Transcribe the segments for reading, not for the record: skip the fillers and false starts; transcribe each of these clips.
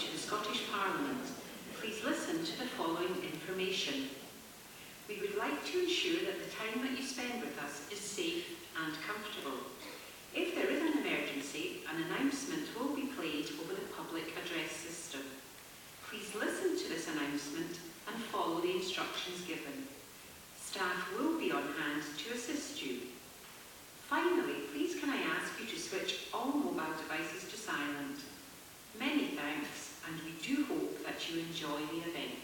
to the Scottish Parliament, please listen to the following information. We would like to ensure that the time that you spend with us is safe and comfortable. If there is an emergency, an announcement will be played over the public address system. Please listen to this announcement and follow the instructions given. Staff will be on hand to assist you. Finally, please can I ask you to switch all mobile devices to silent. Many thanks, and we do hope that you enjoy the event.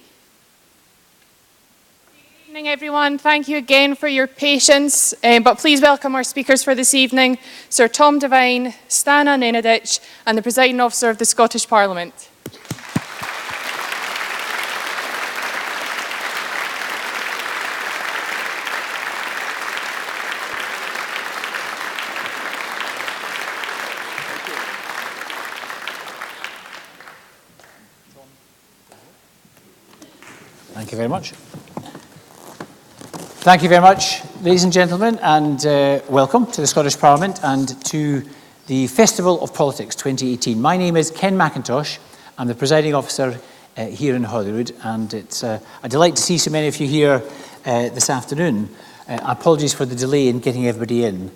Good evening, everyone. Thank you again for your patience, but please welcome our speakers for this evening, Sir Tom Devine, Stana Nenadic, and the Presiding Officer of the Scottish Parliament. Thank you very much. Thank you very much, ladies and gentlemen, and welcome to the Scottish Parliament and to the Festival of Politics 2018. My name is Ken McIntosh. I'm the Presiding Officer here in Holyrood, and it's a delight to see so many of you here this afternoon. Apologies for the delay in getting everybody in,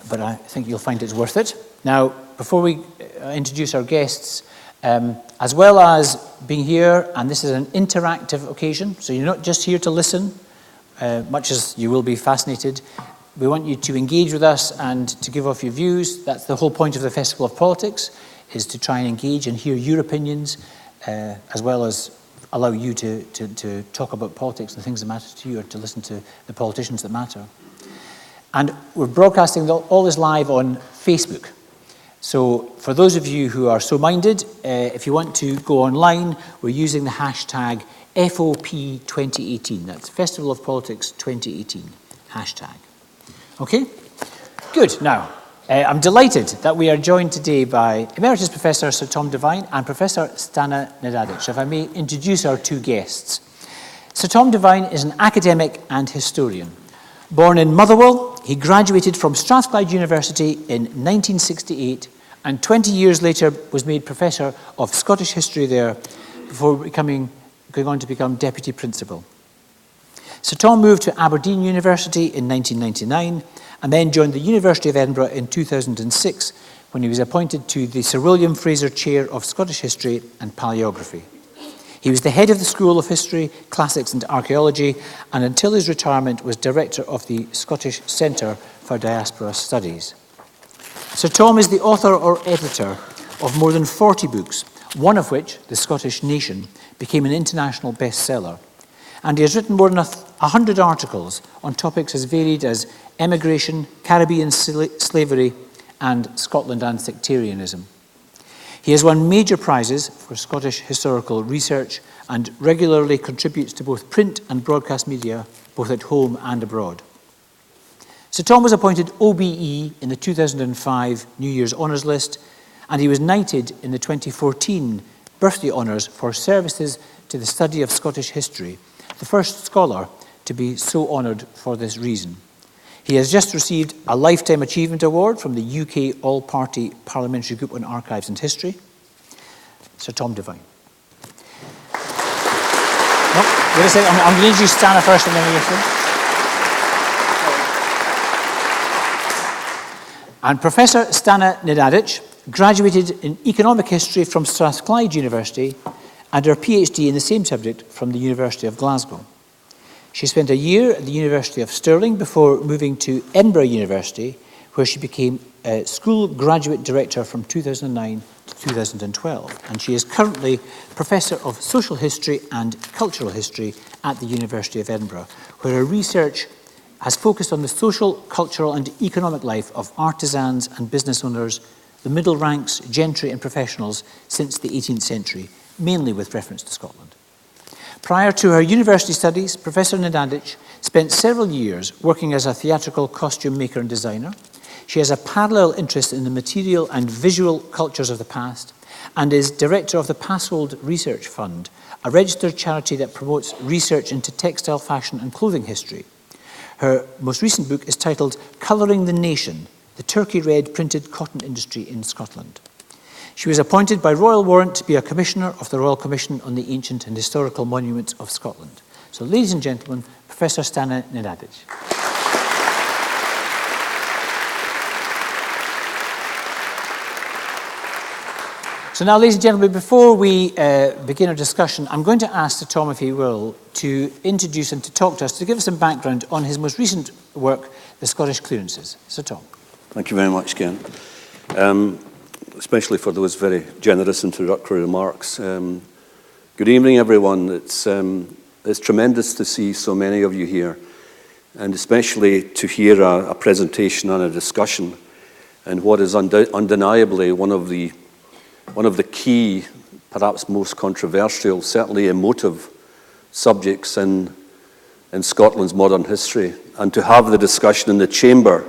but I think you'll find it's worth it. Now, before we introduce our guests, as well as being here, and this is an interactive occasion, so you're not just here to listen, much as you will be fascinated. We want you to engage with us and to give off your views. That's the whole point of the Festival of Politics, is to try and engage and hear your opinions, as well as allow you to talk about politics and things that matter to you, or to listen to the politicians that matter. And we're broadcasting all this live on Facebook. So for those of you who are so minded, if you want to go online, we're using the hashtag FOP 2018. That's Festival of Politics 2018 hashtag. Okay? Good. Now, I'm delighted that we are joined today by Emeritus Professor Sir Tom Devine and Professor Stana Nenadic. If I may introduce our two guests. Sir Tom Devine is an academic and historian. Born in Motherwell, he graduated from Strathclyde University in 1968 and 20 years later was made Professor of Scottish History there before going on to become Deputy Principal. Sir Tom moved to Aberdeen University in 1999 and then joined the University of Edinburgh in 2006 when he was appointed to the Sir William Fraser Chair of Scottish History and Paleography. He was the head of the School of History, Classics and Archaeology, and until his retirement was director of the Scottish Centre for Diaspora Studies. Sir Tom is the author or editor of more than 40 books, one of which, The Scottish Nation, became an international bestseller. And he has written more than 100 articles on topics as varied as emigration, Caribbean slavery, and Scotland and sectarianism. He has won major prizes for Scottish historical research and regularly contributes to both print and broadcast media, both at home and abroad. Sir Tom was appointed OBE in the 2005 New Year's Honours List, and he was knighted in the 2014 Birthday Honours for services to the study of Scottish history, the first scholar to be so honoured for this reason. He has just received a Lifetime Achievement Award from the UK All-Party Parliamentary Group on Archives and History. Sir Tom Devine. No, wait a second, I'm going to introduce Stana first and then you. And Professor Stana Nenadic graduated in Economic History from Strathclyde University and her PhD in the same subject from the University of Glasgow. She spent a year at the University of Stirling before moving to Edinburgh University, where she became a school graduate director from 2009 to 2012. And she is currently Professor of Social History and Cultural History at the University of Edinburgh, where her research has focused on the social, cultural and economic life of artisans and business owners, the middle ranks, gentry and professionals since the 18th century, mainly with reference to Scotland. Prior to her university studies, Professor Nenadic spent several years working as a theatrical costume maker and designer. She has a parallel interest in the material and visual cultures of the past and is director of the Passold Research Fund, a registered charity that promotes research into textile fashion and clothing history. Her most recent book is titled Colouring the Nation, the Turkey Red Printed Cotton Industry in Scotland. She was appointed by royal warrant to be a commissioner of the Royal Commission on the Ancient and Historical Monuments of Scotland. So, ladies and gentlemen, Professor Stana Nenadic. So now, ladies and gentlemen, before we begin our discussion, I'm going to ask Sir Tom, if he will, to introduce and to talk to us, to give us some background on his most recent work, the Scottish Clearances. Sir Tom. Thank you very much, Ken. Especially for those very generous introductory remarks. Good evening, everyone. It's tremendous to see so many of you here, and especially to hear a presentation and a discussion, and what is undeniably one of the key, perhaps most controversial, certainly emotive subjects in Scotland's modern history, and to have the discussion in the chamber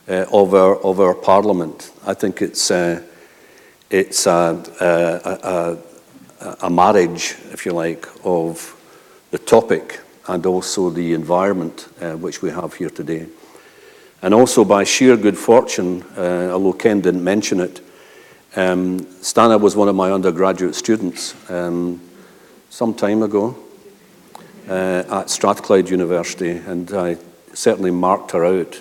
of our Parliament. I think it's a marriage, if you like, of the topic and also the environment which we have here today. And also, by sheer good fortune, although Ken didn't mention it, Stana was one of my undergraduate students some time ago at Strathclyde University, and I certainly marked her out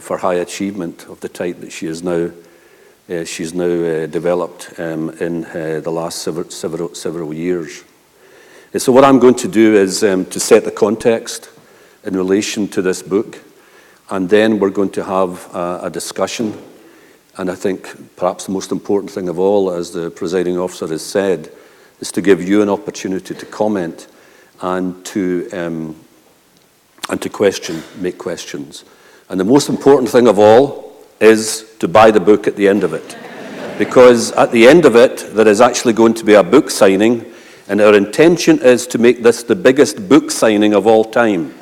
for high achievement of the type that she's now developed in the last several years. And so what I'm going to do is to set the context in relation to this book, and then we're going to have a discussion. And I think perhaps the most important thing of all, as the presiding officer has said, is to give you an opportunity to comment and to make questions. And the most important thing of all is to buy the book at the end of it. Because at the end of it, there is actually going to be a book signing, and our intention is to make this the biggest book signing of all time.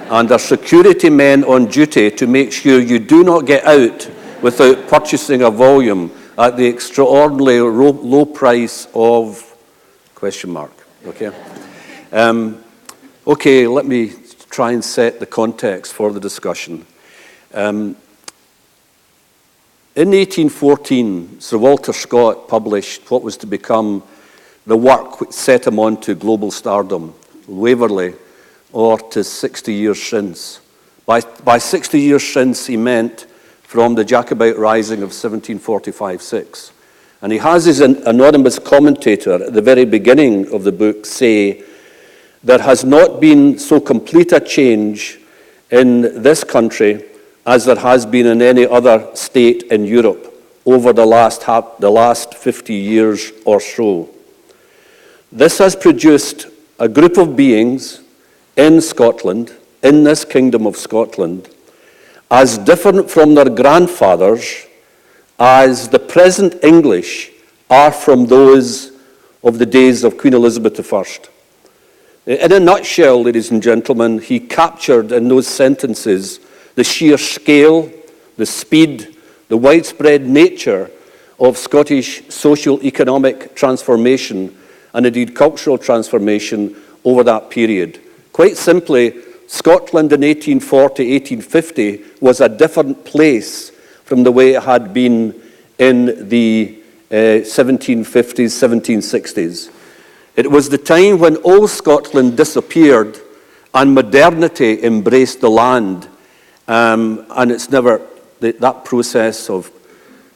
And there are security men on duty to make sure you do not get out without purchasing a volume at the extraordinarily low price of ... Okay? Okay, let me try and set the context for the discussion. In 1814, Sir Walter Scott published what was to become the work which set him on to global stardom, Waverley, or to 60 years since. By 60 years since, he meant from the Jacobite Rising of 1745-6. And he has his anonymous commentator at the very beginning of the book say, "There has not been so complete a change in this country as there has been in any other state in Europe over the last 50 years or so. This has produced a group of beings in Scotland, in this kingdom of Scotland, as different from their grandfathers as the present English are from those of the days of Queen Elizabeth I. In a nutshell, ladies and gentlemen, he captured in those sentences the sheer scale, the speed, the widespread nature of Scottish social-economic transformation and indeed cultural transformation over that period. Quite simply, Scotland in 1840, 1850 was a different place from the way it had been in the 1750s, 1760s. It was the time when old Scotland disappeared and modernity embraced the land. And it's never, that process of,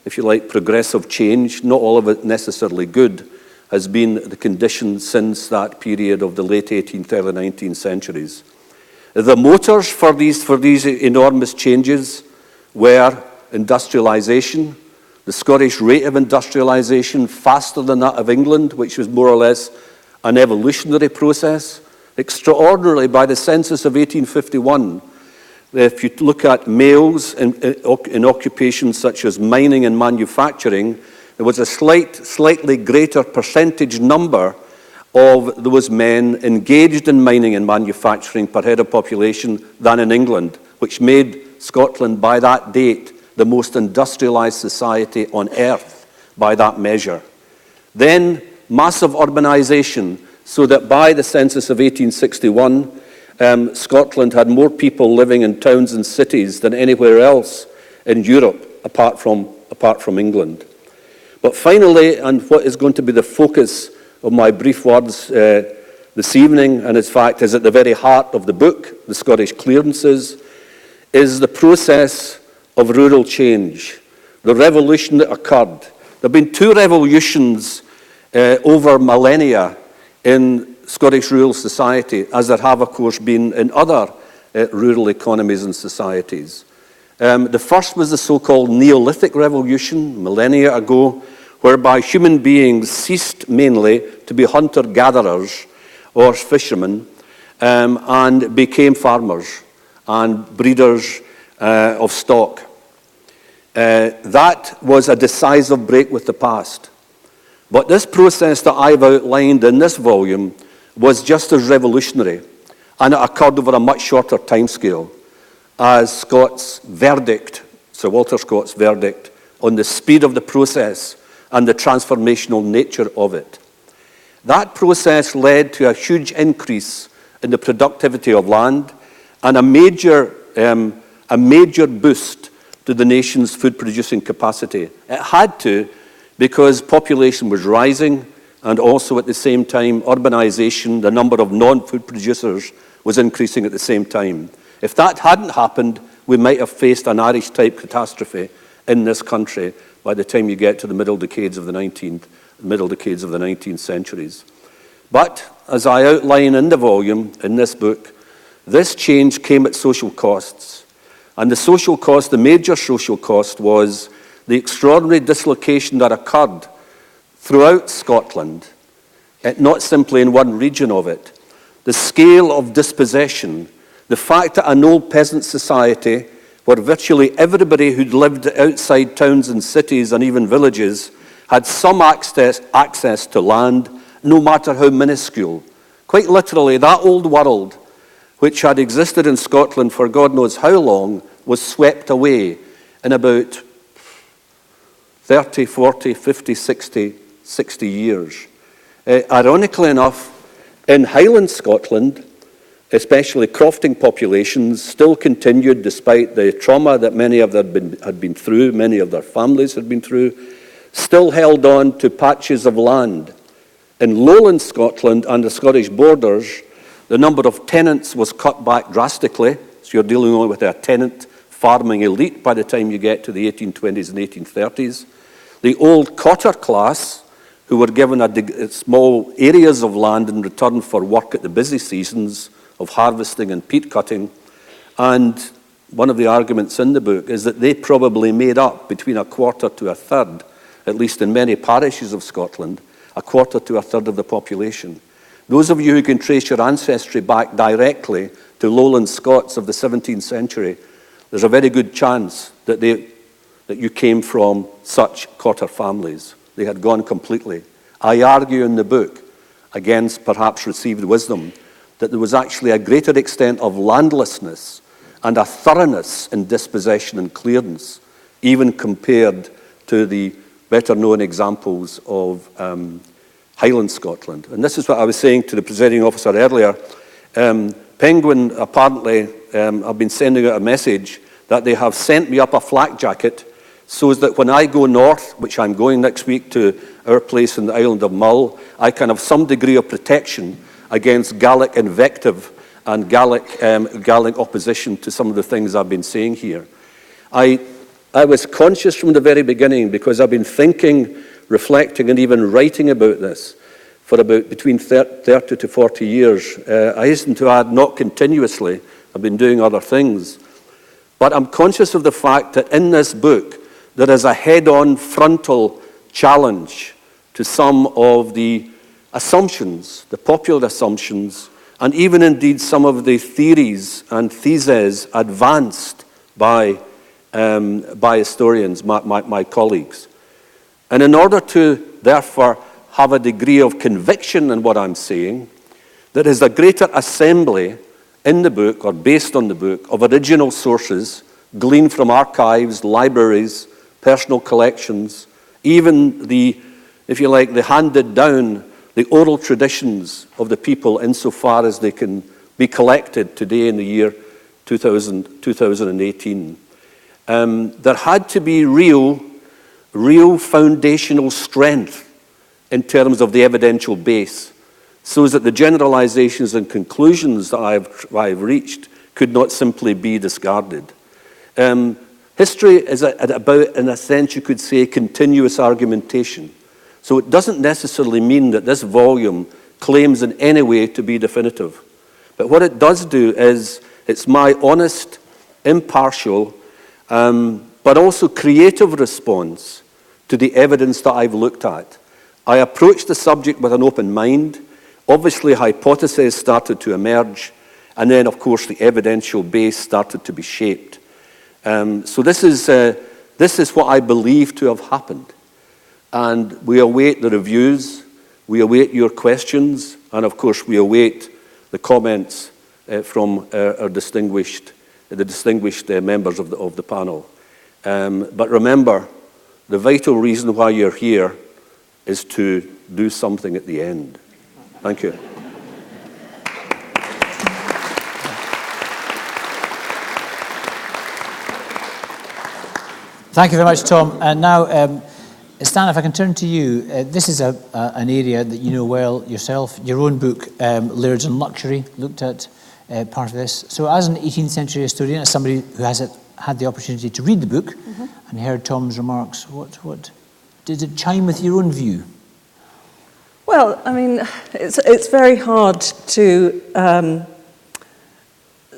if you like, progressive change, not all of it necessarily good, has been the condition since that period of the late 18th, early 19th centuries. The motors for these enormous changes were industrialisation, the Scottish rate of industrialisation faster than that of England, which was more or less an evolutionary process. Extraordinarily, by the census of 1851, if you look at males in occupations such as mining and manufacturing, there was a slightly greater percentage number of those men engaged in mining and manufacturing per head of population than in England, which made Scotland by that date the most industrialised society on earth by that measure. Then massive urbanisation, so that by the census of 1861, Scotland had more people living in towns and cities than anywhere else in Europe apart from England. But finally, and what is going to be the focus of my brief words this evening, and in fact is at the very heart of the book, The Scottish Clearances, is the process of rural change, the revolution that occurred. There have been two revolutions over millennia in Scottish rural society, as there have, of course, been in other rural economies and societies. The first was the so-called Neolithic Revolution, millennia ago, whereby human beings ceased mainly to be hunter-gatherers or fishermen and became farmers and breeders of stock. That was a decisive break with the past. But this process that I've outlined in this volume was just as revolutionary, and it occurred over a much shorter timescale as Scott's verdict, Sir Walter Scott's verdict, on the speed of the process and the transformational nature of it. That process led to a huge increase in the productivity of land and a major boost to the nation's food-producing capacity. It had to, because population was rising, and also at the same time, urbanization, the number of non-food producers was increasing at the same time. If that hadn't happened, we might have faced an Irish-type catastrophe in this country by the time you get to the middle decades of the 19th centuries. But, as I outline in the volume, in this book, this change came at social costs. And the social cost, the major social cost, was the extraordinary dislocation that occurred throughout Scotland, not simply in one region of it. The scale of dispossession, the fact that an old peasant society where virtually everybody who'd lived outside towns and cities and even villages had some access to land, no matter how minuscule. Quite literally, that old world, which had existed in Scotland for God knows how long, was swept away in about 30, 40, 50, 60 years. Ironically enough, in Highland Scotland, especially crofting populations, still continued despite the trauma that many of them had been through, many of their families had been through, still held on to patches of land. In lowland Scotland and the Scottish borders, the number of tenants was cut back drastically, so you're dealing only with a tenant farming elite by the time you get to the 1820s and 1830s. The old cotter class, who were given small areas of land in return for work at the busy seasons of harvesting and peat cutting. And one of the arguments in the book is that they probably made up between a quarter to a third, at least in many parishes of Scotland, a quarter to a third of the population. Those of you who can trace your ancestry back directly to lowland Scots of the 17th century, there's a very good chance that you came from such cotter families. They had gone completely. I argue in the book, against perhaps received wisdom, that there was actually a greater extent of landlessness and a thoroughness in dispossession and clearance, even compared to the better-known examples of Highland Scotland. And this is what I was saying to the presiding officer earlier. Penguin apparently have been sending out a message that they have sent me up a flak jacket so that when I go north, which I'm going next week to our place in the island of Mull, I can have some degree of protection against Gaelic invective and Gaelic opposition to some of the things I've been saying here. I was conscious from the very beginning, because I've been thinking, reflecting, and even writing about this for about between 30 to 40 years. I hasten to add, not continuously. I've been doing other things. But I'm conscious of the fact that in this book, there is a head-on frontal challenge to some of the assumptions, the popular assumptions, and even indeed some of the theories and theses advanced by historians, my colleagues. And in order to, therefore, have a degree of conviction in what I'm saying, there is a greater assembly in the book, or based on the book, of original sources gleaned from archives, libraries, personal collections, even the, if you like, the handed down, the oral traditions of the people insofar as they can be collected today in the year 2018. There had to be real real foundational strength in terms of the evidential base, so that the generalizations and conclusions that I've reached could not simply be discarded. History is about, in a sense, you could say, continuous argumentation. So it doesn't necessarily mean that this volume claims in any way to be definitive. But what it does do is, it's my honest, impartial, but also creative response to the evidence that I've looked at. I approached the subject with an open mind. Obviously, hypotheses started to emerge, and then, of course, the evidential base started to be shaped. So this is what I believe to have happened. And we await the reviews, we await your questions, and of course, we await the comments from the distinguished members of the panel. But remember, the vital reason why you're here is to do something at the end. Thank you. Thank you very much, Tom. And now, Stan, if I can turn to you. This is an area that you know well yourself. Your own book, Lairds and Luxury, looked at part of this. So as an 18th century historian, as somebody who has had the opportunity to read the book and heard Tom's remarks, what did it chime with your own view? Well, I mean, it's very hard to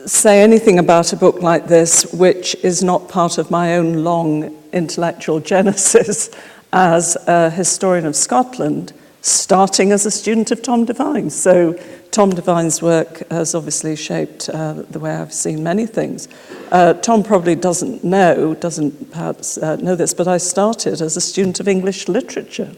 say anything about a book like this which is not part of my own long intellectual genesis as a historian of Scotland, starting as a student of Tom Devine. So Tom Devine's work has obviously shaped the way I've seen many things. Tom probably doesn't perhaps know this, but I started as a student of English literature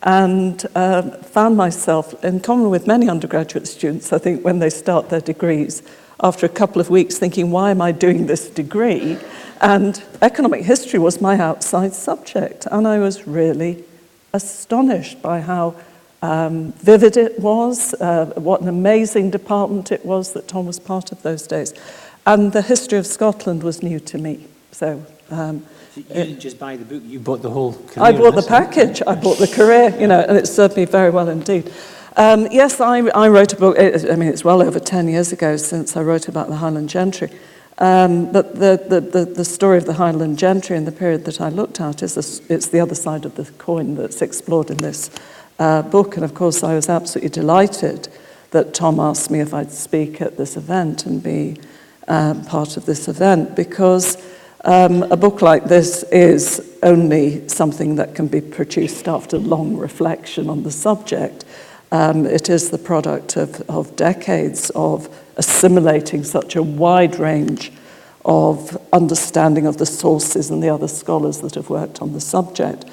and found myself, in common with many undergraduate students, I think, when they start their degrees, after a couple of weeks thinking, why am I doing this degree? And economic history was my outside subject. And I was really astonished by how vivid it was, what an amazing department it was that Tom was part of those days. And the history of Scotland was new to me. So you didn't just buy the book, you bought the whole career. I bought the package, I bought the career, and it served me very well indeed. Yes, I wrote a book. It's well over 10 years ago since I wrote about the Highland gentry. But the story of the Highland gentry in the period that I looked at it's the other side of the coin that's explored in this book. And of course, I was absolutely delighted that Tom asked me if I'd speak at this event and be part of this event, because a book like this is only something that can be produced after long reflection on the subject. It is the product of decades of assimilating such a wide range of understanding of the sources and the other scholars that have worked on the subject.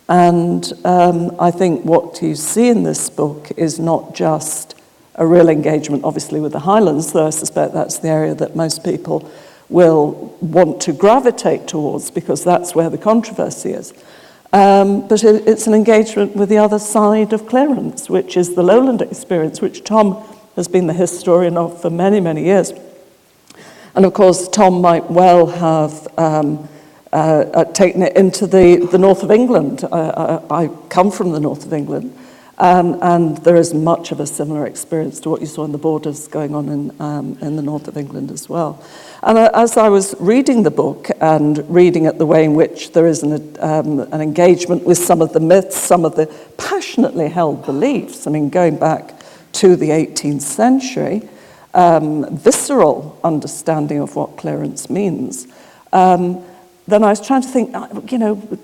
And I think what you see in this book is not just a real engagement, obviously, with the Highlands, though I suspect that's the area that most people will want to gravitate towards because that's where the controversy is. But it's an engagement with the other side of clearance, which is the lowland experience, which Tom has been the historian of for many, many years. And of course, Tom might well have taken it into the north of England. I come from the north of England, and there is much of a similar experience to what you saw in the borders going on in the north of England as well. And as I was reading the book and reading it the way in which there is an engagement with some of the myths, some of the passionately held beliefs, going back to the 18th century, visceral understanding of what clearance means, then I was trying to think,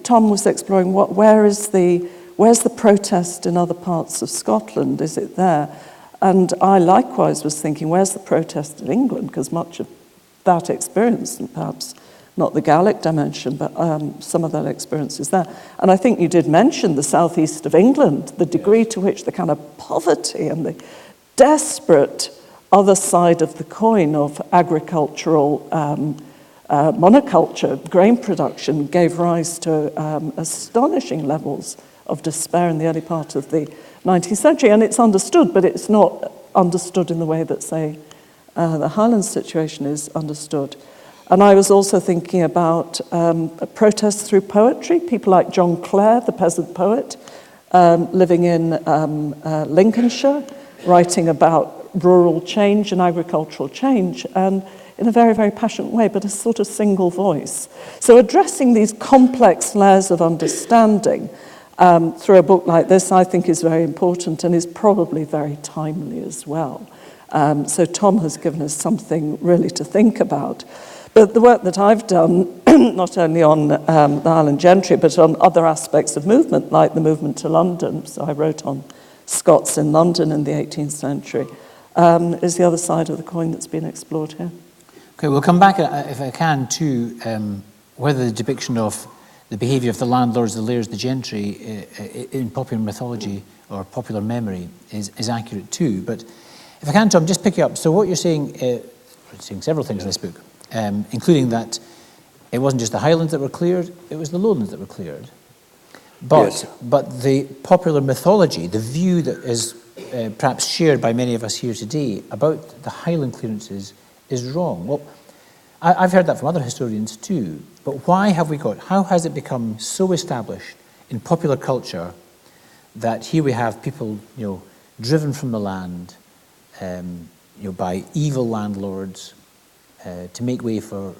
Tom was exploring where's the protest in other parts of Scotland? Is it there? And I likewise was thinking, where's the protest in England? Because much of that experience, and perhaps not the Gaelic dimension, but some of that experience is there. And I think you did mention the southeast of England, the degree to which the kind of poverty and the desperate other side of the coin of agricultural monoculture, grain production, gave rise to astonishing levels of despair in the early part of the 19th century. And it's understood, but it's not understood in the way that, say, the Highlands situation is understood. And I was also thinking about protests through poetry, people like John Clare, the peasant poet, living in Lincolnshire, writing about rural change and agricultural change, and in a very, very passionate way, but a sort of single voice. So addressing these complex layers of understanding through a book like this, I think, is very important and is probably very timely as well. So Tom has given us something really to think about. But the work that I've done, not only on the Highland Gentry, but on other aspects of movement, like the movement to London, so I wrote on Scots in London in the 18th century, is the other side of the coin that's been explored here. Okay, we'll come back, if I can, to whether the depiction of the behaviour of the landlords, the lairds, the gentry in popular mythology or popular memory is accurate too. But if I can, Tom, just pick you up. So what you're saying, saying several things in this book, including that it wasn't just the Highlands that were cleared, it was the lowlands that were cleared. But the popular mythology, the view that is perhaps shared by many of us here today about the Highland clearances is wrong. Well, I've heard that from other historians too, but how has it become so established in popular culture that here we have people, driven from the land, by evil landlords to make way for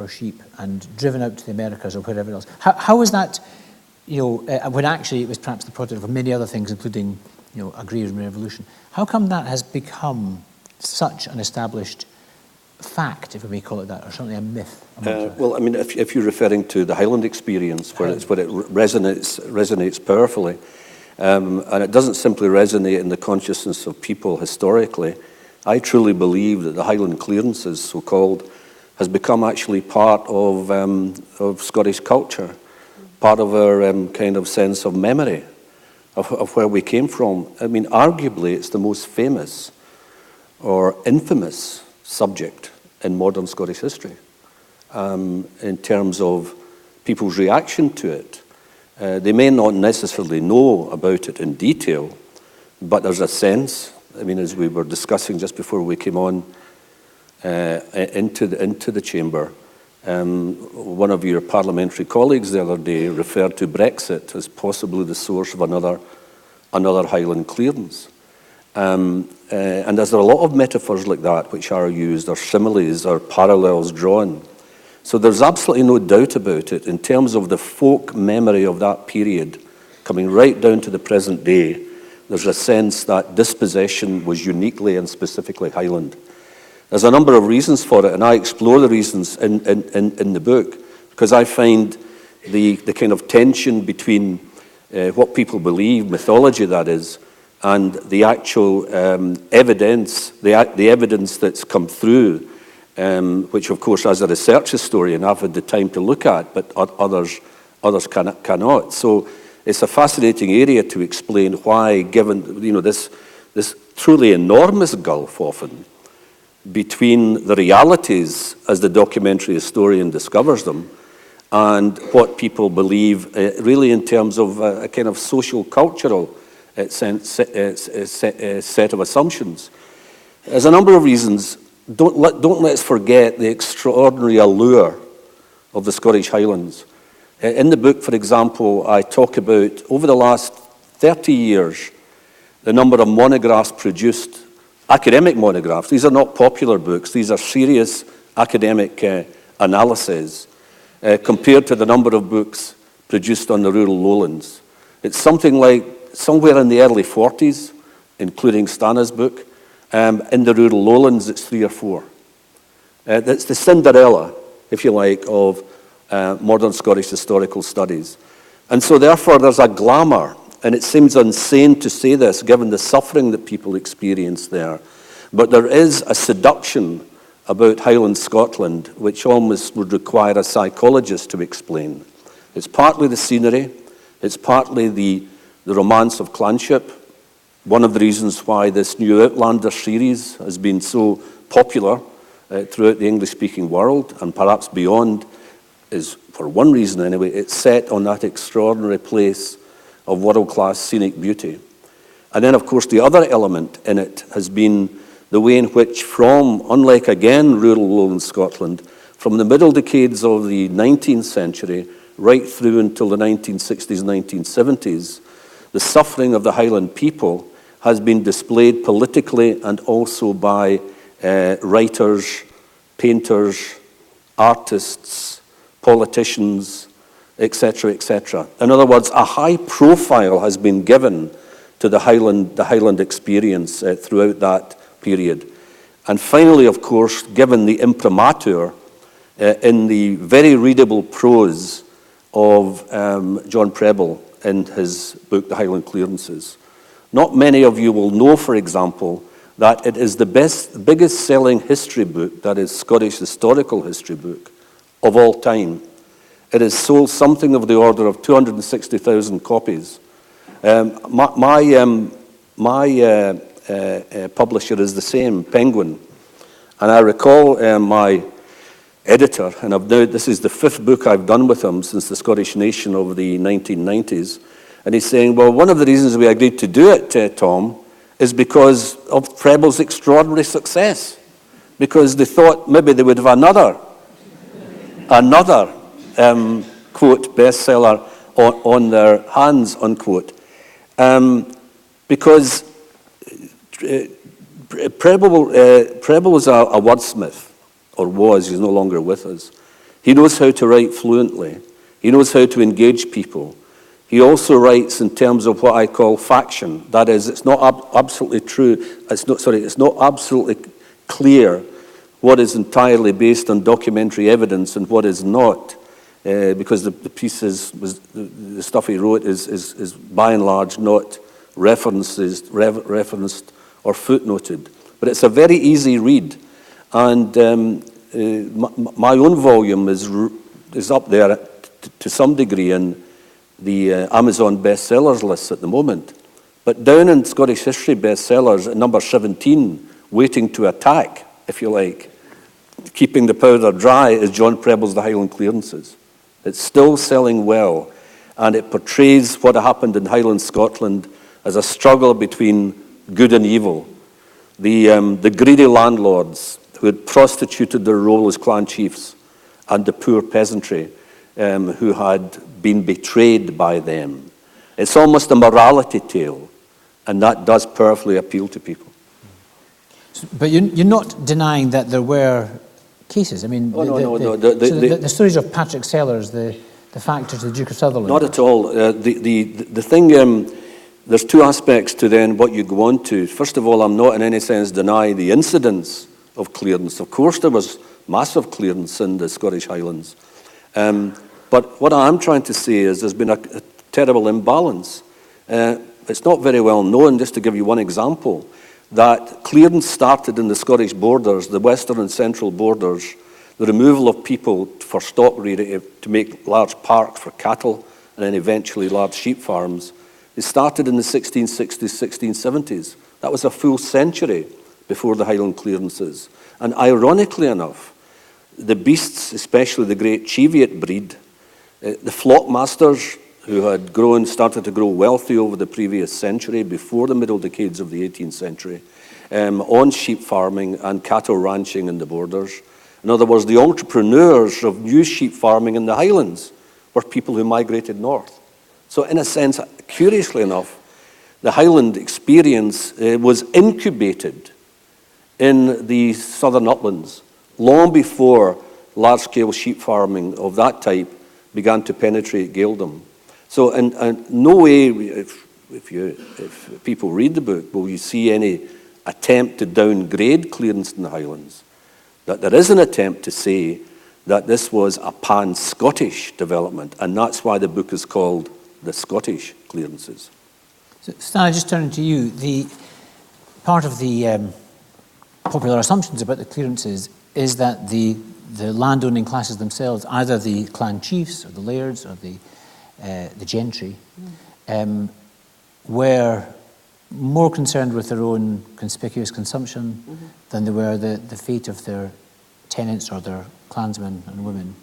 sheep and driven out to the Americas or wherever else? How is that, when actually it was perhaps the product of many other things, including, agrarian revolution? How come that has become such an established fact, if we may call it that, or something, a myth? Well, I mean, if you're referring to the Highland experience, where it resonates powerfully, and it doesn't simply resonate in the consciousness of people historically, I truly believe that the Highland clearances, so-called, has become actually part of Scottish culture, part of our kind of sense of memory of where we came from. I mean, arguably, it's the most famous or infamous subject in modern Scottish history in terms of people's reaction to it. They may not necessarily know about it in detail, but there's a sense, I mean, as we were discussing just before we came on into the chamber, one of your parliamentary colleagues the other day referred to Brexit as possibly the source of another Highland clearance. And there's a lot of metaphors like that which are used, or similes, or parallels drawn. So there's absolutely no doubt about it. In terms of the folk memory of that period, coming right down to the present day, there's a sense that dispossession was uniquely and specifically Highland. There's a number of reasons for it, and I explore the reasons in the book, because I find the kind of tension between what people believe, mythology that is, and the actual evidence, the evidence that's come through, which of course as a research historian I've had the time to look at, but others cannot. So it's a fascinating area to explain why, given this truly enormous gulf often between the realities as the documentary historian discovers them and what people believe really in terms of a kind of social cultural set of assumptions. There's a number of reasons. Don't let's forget the extraordinary allure of the Scottish Highlands. In the book, for example, I talk about, over the last 30 years, the number of monographs produced, academic monographs. These are not popular books. These are serious academic analyses compared to the number of books produced on the rural lowlands. It's something like somewhere in the early 40s, including Stana's book. In the rural lowlands, it's 3 or 4. That's the Cinderella, if you like, of modern Scottish historical studies. And so therefore there's a glamour, and it seems insane to say this given the suffering that people experience there, but there is a seduction about Highland Scotland which almost would require a psychologist to explain. It's partly the scenery, it's partly the romance of clanship. One of the reasons why this new Outlander series has been so popular throughout the English-speaking world, and perhaps beyond, is, for one reason anyway, it's set on that extraordinary place of world-class scenic beauty. And then, of course, the other element in it has been the way in which unlike, again, rural lowland Scotland, from the middle decades of the 19th century right through until the 1960s, 1970s, the suffering of the Highland people has been displayed politically and also by writers, painters, artists, politicians, etc., etc. In other words, a high profile has been given to the Highland experience throughout that period. And finally, of course, given the imprimatur in the very readable prose of John Preble in his book, The Highland Clearances. Not many of you will know, for example, that it is the biggest selling history book, that is Scottish historical history book, of all time. It has sold something of the order of 260,000 copies. My publisher is the same, Penguin. And I recall my editor, and this is the 5th book I've done with him since the Scottish Nation of the 1990s, and he's saying, well, one of the reasons we agreed to do it, Tom, is because of Preble's extraordinary success, because they thought maybe they would have another quote, bestseller on their hands, unquote. Because Preble was a wordsmith, or was, he's no longer with us. He knows how to write fluently. He knows how to engage people. He also writes in terms of what I call faction. That is, it's not absolutely true. It's not absolutely clear what is entirely based on documentary evidence and what is not, because the pieces, the stuff he wrote is by and large not referenced or footnoted. But it's a very easy read, and my own volume is up there to some degree in the Amazon bestsellers list at the moment. But down in Scottish history bestsellers at number 17, waiting to attack, if you like, keeping the powder dry, is John Preble's The Highland Clearances. It's still selling well, and it portrays what happened in Highland Scotland as a struggle between good and evil. The greedy landlords who had prostituted their role as clan chiefs, and the poor peasantry who had been betrayed by them. It's almost a morality tale, and that does powerfully appeal to people. But you're not denying that there were cases. I mean, the stories of Patrick Sellers, the factor to the Duke of Sutherland. Not at all. The thing, there's two aspects to then what you go on to. First of all, I'm not in any sense denying the incidence of clearance. Of course, there was massive clearance in the Scottish Highlands. But what I'm trying to say is there's been a terrible imbalance. It's not very well known, just to give you one example, that clearance started in the Scottish borders, the western and central borders, the removal of people for stock rearing to make large parks for cattle and then eventually large sheep farms. It started in the 1660s, 1670s. That was a full century before the Highland clearances. And ironically enough, the beasts, especially the great Cheviot breed, the flock masters who had started to grow wealthy over the previous century, before the middle decades of the 18th century, on sheep farming and cattle ranching in the borders. In other words, the entrepreneurs of new sheep farming in the Highlands were people who migrated north. So in a sense, curiously enough, the Highland experience was incubated in the southern uplands long before large-scale sheep farming of that type began to penetrate Gaeldom. So in no way, if people read the book, will you see any attempt to downgrade clearance in the Highlands. That there is an attempt to say that this was a pan-Scottish development, and that's why the book is called The Scottish Clearances. So, Stan, just turning to you, the part of the popular assumptions about the clearances is that the landowning classes themselves, either the clan chiefs or the lairds or the gentry, were more concerned with their own conspicuous consumption than they were the fate of their tenants or their clansmen and women.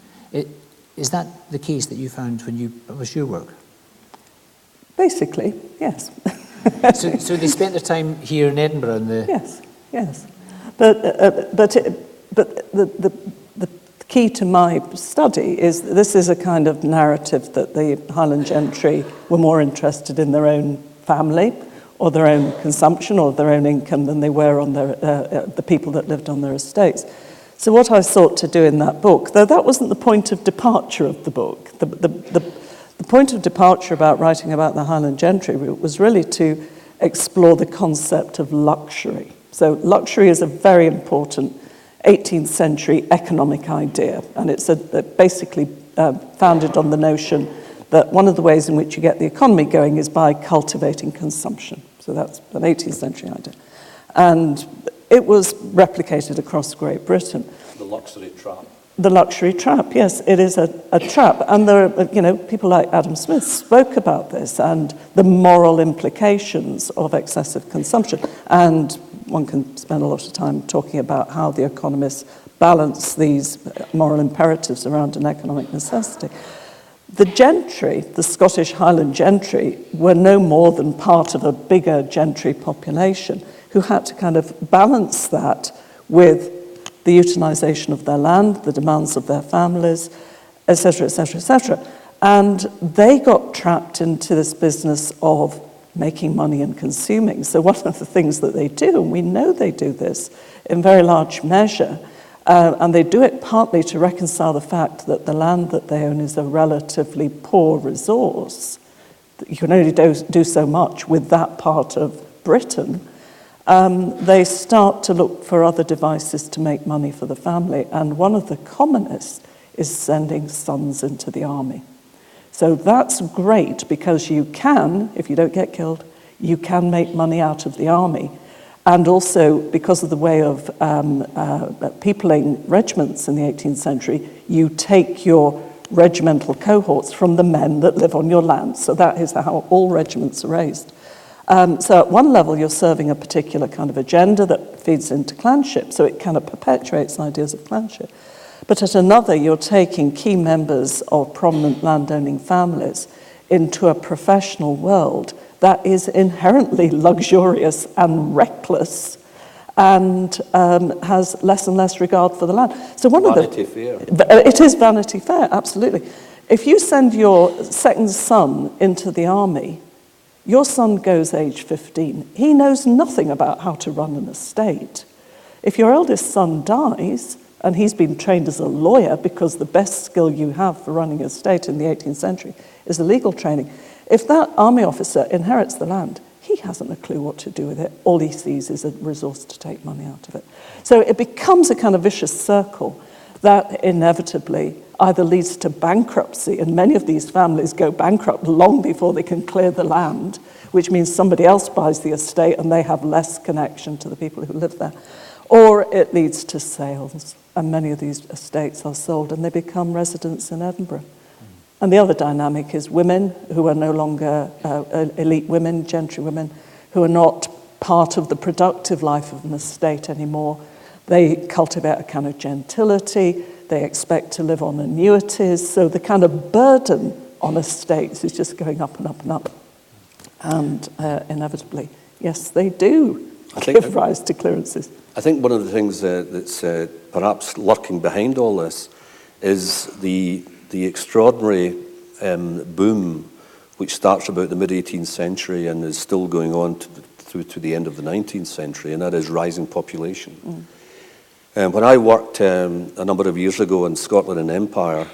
Is that the case that you found when you published your work? Basically, yes. So they spent their time here in Edinburgh? Yes. But the key to my study is that this is a kind of narrative that the Highland gentry were more interested in their own family or their own consumption or their own income than they were on the people that lived on their estates. So what I sought to do in that book, though that wasn't the point of departure of the book, the point of departure about writing about the Highland gentry was really to explore the concept of luxury. So luxury is a very important 18th century economic idea, and it's basically founded on the notion that one of the ways in which you get the economy going is by cultivating consumption. So that's an 18th century idea. And it was replicated across Great Britain. The luxury trap. The luxury trap, yes, it is a trap. And there are, people like Adam Smith spoke about this and the moral implications of excessive consumption. And one can spend a lot of time talking about how the economists balance these moral imperatives around an economic necessity. The gentry, the Scottish Highland gentry, were no more than part of a bigger gentry population who had to kind of balance that with the utilisation of their land, the demands of their families, etc., etc., etc. And they got trapped into this business of making money and consuming. So one of the things that they do, and we know they do this in very large measure, and they do it partly to reconcile the fact that the land that they own is a relatively poor resource. You can only do so much with that part of Britain. They start to look for other devices to make money for the family, and one of the commonest is sending sons into the army. So that's great because you can, if you don't get killed, you can make money out of the army. And also, because of the way of peopling regiments in the 18th century, you take your regimental cohorts from the men that live on your land. So that is how all regiments are raised. So at one level, you're serving a particular kind of agenda that feeds into clanship, so it kind of perpetuates ideas of clanship. But at another, you're taking key members of prominent landowning families into a professional world that is inherently luxurious and reckless and has less and less regard for the land. So Vanity Fair. It is Vanity Fair, absolutely. If you send your second son into the army, your son goes age 15. He knows nothing about how to run an estate. If your eldest son dies, and he's been trained as a lawyer because the best skill you have for running a state in the 18th century is the legal training. If that army officer inherits the land, he hasn't a clue what to do with it. All he sees is a resource to take money out of it. So it becomes a kind of vicious circle that inevitably either leads to bankruptcy, and many of these families go bankrupt long before they can clear the land, which means somebody else buys the estate and they have less connection to the people who live there. Or it leads to sales, and many of these estates are sold and they become residents in Edinburgh. And the other dynamic is women who are no longer elite women, gentry women, who are not part of the productive life of an estate anymore. They cultivate a kind of gentility, they expect to live on annuities, so the kind of burden on estates is just going up and up and up. And inevitably, yes, they do give rise to clearances. I think one of the things that's perhaps lurking behind all this is the extraordinary boom which starts about the mid-18th century and is still going on through to the end of the 19th century, and that is rising population. When I worked a number of years ago in Scotland and Empire,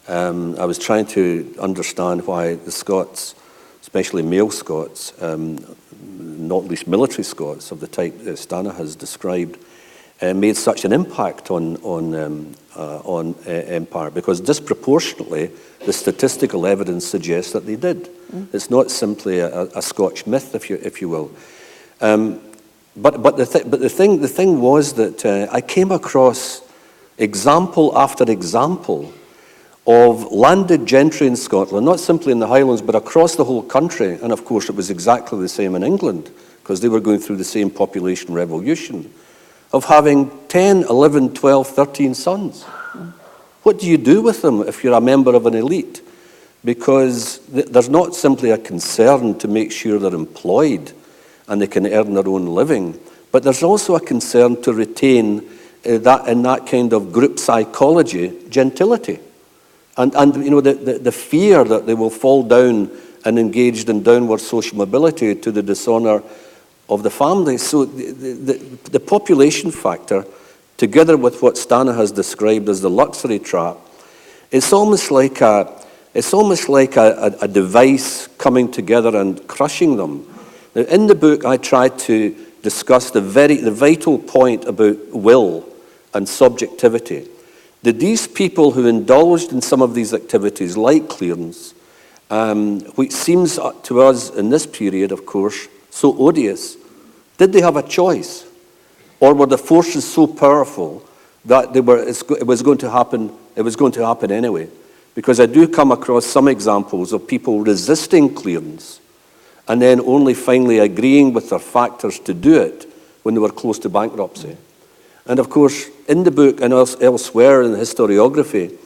I was trying to understand why the Scots, especially male Scots, not least military Scots of the type Stana has described, made such an impact on Empire, because disproportionately the statistical evidence suggests that they did. It's not simply a Scotch myth, if you will. But the thing was that I came across example after example of landed gentry in Scotland, not simply in the Highlands, but across the whole country. And of course, it was exactly the same in England, because they were going through the same population revolution, of having 10, 11, 12, 13 sons. What do you do with them if you're a member of an elite? Because there's not simply a concern to make sure they're employed and they can earn their own living, but there's also a concern to retain that in that kind of group psychology gentility. And the fear that they will fall down and engaged in downward social mobility to the dishonour of the family. So the population factor, together with what Stana has described as the luxury trap, it's almost like a device coming together and crushing them. Now, in the book, I tried to discuss the vital point about will and subjectivity. That these people who indulged in some of these activities, like clearance, which seems to us in this period, of course, so odious, did they have a choice? Or were the forces so powerful that it was going to happen anyway? Because I do come across some examples of people resisting clearance and then only finally agreeing with their factors to do it when they were close to bankruptcy. And of course, in the book and elsewhere in the historiography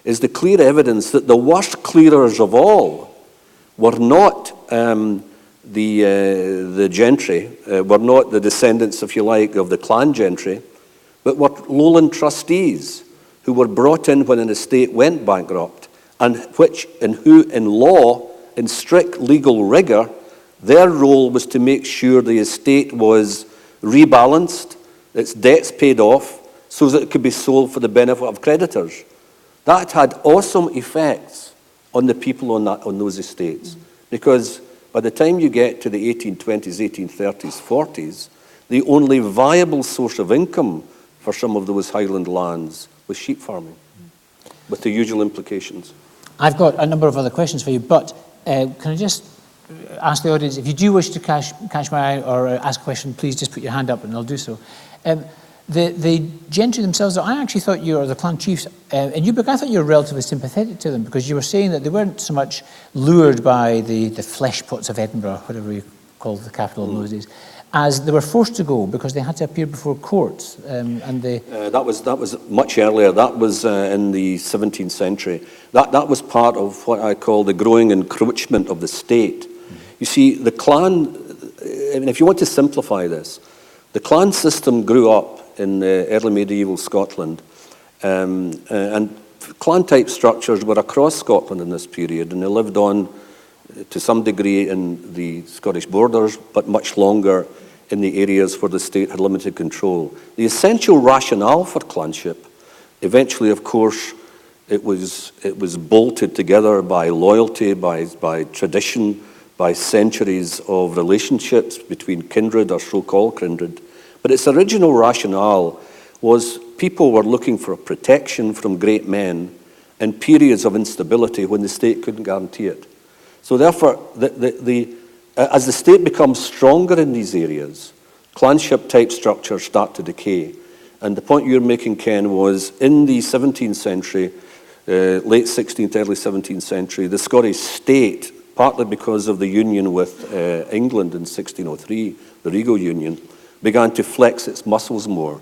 is the clear evidence that the worst clearers of all were not the gentry, were not the descendants, if you like, of the clan gentry, but were lowland trustees who were brought in when an estate went bankrupt and who in law, in strict legal rigour, their role was to make sure the estate was rebalanced, its debts paid off, so that it could be sold for the benefit of creditors. That had awesome effects on the people on those estates, because by the time you get to the 1820s, 1830s, 40s, the only viable source of income for some of those highland lands was sheep farming, with the usual implications. I've got a number of other questions for you, but can I just ask the audience, if you do wish to catch my eye or ask a question, please just put your hand up and I'll do so. The gentry themselves, I actually thought you were the clan chiefs. In your book, I thought you were relatively sympathetic to them because you were saying that they weren't so much lured by the flesh pots of Edinburgh, whatever you called the capital in those days, as they were forced to go because they had to appear before courts. That was much earlier. That was in the 17th century. That was part of what I call the growing encroachment of the state. You see, the clan, if you want to simplify this, the clan system grew up in early medieval Scotland, and clan-type structures were across Scotland in this period, and they lived on to some degree in the Scottish borders, but much longer in the areas where the state had limited control. The essential rationale for clanship, eventually, of course, it was bolted together by loyalty, by tradition, by centuries of relationships between kindred or so-called kindred. But its original rationale was people were looking for protection from great men in periods of instability when the state couldn't guarantee it. So therefore, as the state becomes stronger in these areas, clanship-type structures start to decay. And the point you're making, Ken, was in the 17th century, late 16th, early 17th century, the Scottish state, partly because of the union with England in 1603, the Regal Union, began to flex its muscles more.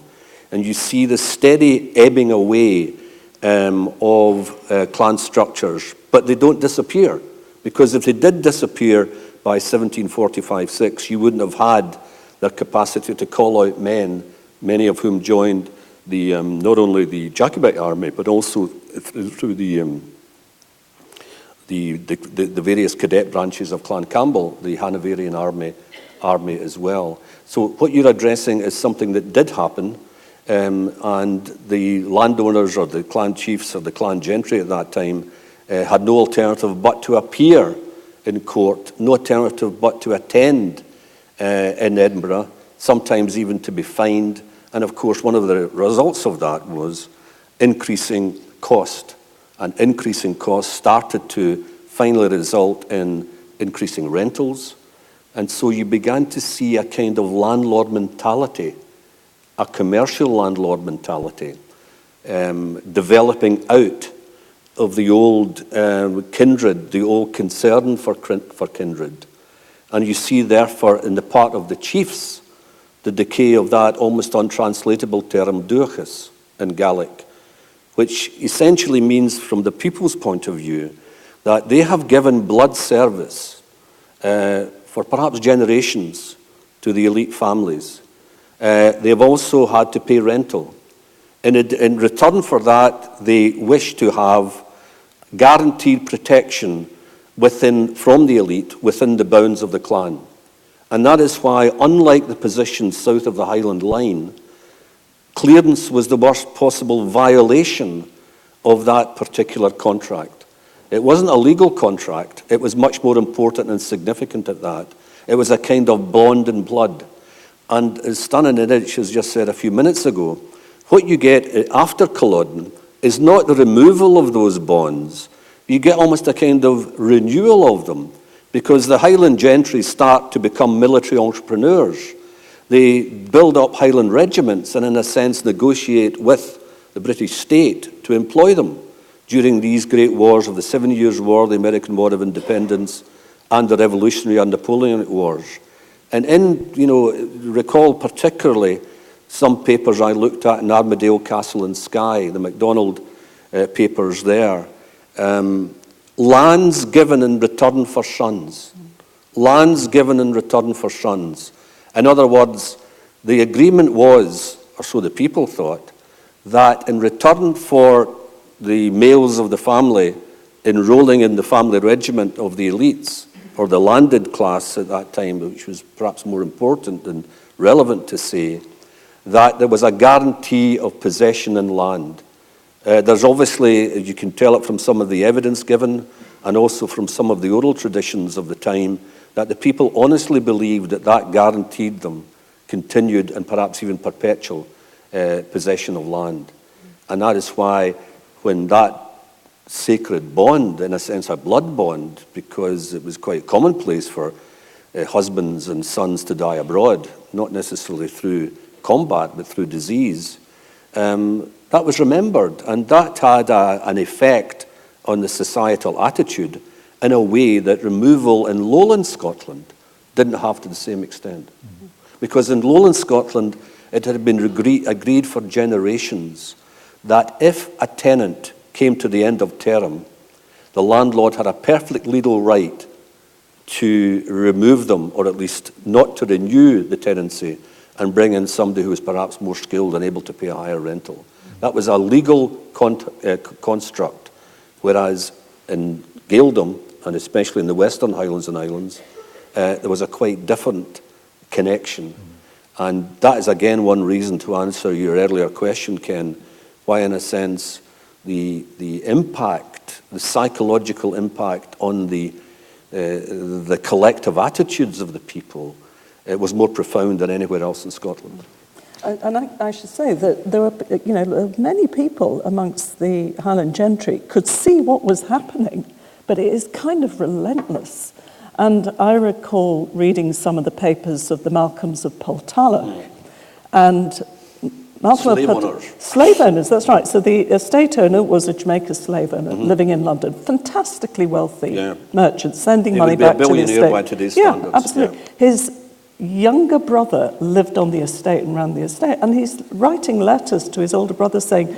And you see the steady ebbing away of clan structures, but they don't disappear. Because if they did disappear by 1745-6, you wouldn't have had their capacity to call out men, many of whom joined the not only the Jacobite army, but also through the various cadet branches of Clan Campbell, the Hanoverian army as well. So what you're addressing is something that did happen, and the landowners or the clan chiefs or the clan gentry at that time had no alternative but to appear in court, no alternative but to attend in Edinburgh, sometimes even to be fined. And of course, one of the results of that was increasing cost. And increasing cost started to finally result in increasing rentals. And so you began to see a kind of landlord mentality, a commercial landlord mentality, developing out of the old kindred, the old concern for kindred. And you see, therefore, in the part of the chiefs, the decay of that almost untranslatable term, duachas, in Gaelic, which essentially means, from the people's point of view, that they have given blood service for perhaps generations to the elite families. They've also had to pay rental. In return for that, they wished to have guaranteed protection from the elite within the bounds of the clan. And that is why, unlike the positions south of the Highland Line, clearance was the worst possible violation of that particular contract. It wasn't a legal contract. It was much more important and significant at that. It was a kind of bond in blood. And as Stana Nidich has just said a few minutes ago, what you get after Culloden is not the removal of those bonds. You get almost a kind of renewal of them, because the Highland gentry start to become military entrepreneurs. They build up Highland regiments and, in a sense, negotiate with the British state to employ them during these great wars of the 7 Years' War, the American War of Independence, and the Revolutionary and Napoleonic Wars. And recall particularly some papers I looked at in Armadale Castle and Skye, the MacDonald papers there. Lands given in return for sons. Lands given in return for sons. In other words, the agreement was, or so the people thought, that in return for the males of the family enrolling in the family regiment of the elites, or the landed class at that time, which was perhaps more important and relevant to say, that there was a guarantee of possession in land. There's obviously, you can tell it from some of the evidence given, and also from some of the oral traditions of the time, that the people honestly believed that that guaranteed them continued and perhaps even perpetual possession of land. And that is why when that sacred bond, in a sense a blood bond, because it was quite commonplace for husbands and sons to die abroad, not necessarily through combat but through disease, that was remembered, and that had an effect on the societal attitude in a way that removal in lowland Scotland didn't have to the same extent. Mm-hmm. Because in lowland Scotland it had been agreed for generations that if a tenant came to the end of term, the landlord had a perfect legal right to remove them, or at least not to renew the tenancy, and bring in somebody who was perhaps more skilled and able to pay a higher rental. That was a legal construct, whereas in Gaeldom, and especially in the Western Highlands and Islands, there was a quite different connection. And that is again one reason, to answer your earlier question, Ken, why in a sense the impact, the psychological impact on the collective attitudes of the people was more profound than anywhere else in Scotland. And I should say that there were, many people amongst the Highland gentry could see what was happening, but it is kind of relentless. And I recall reading some of the papers of the Malcolms of Poltalla, and slave owners, that's right. So the estate owner was a Jamaica slave owner living in London, fantastically wealthy merchant, sending money back to the estate. By today's standards. Yeah, absolutely. Yeah. His younger brother lived on the estate and ran the estate, and he's writing letters to his older brother saying,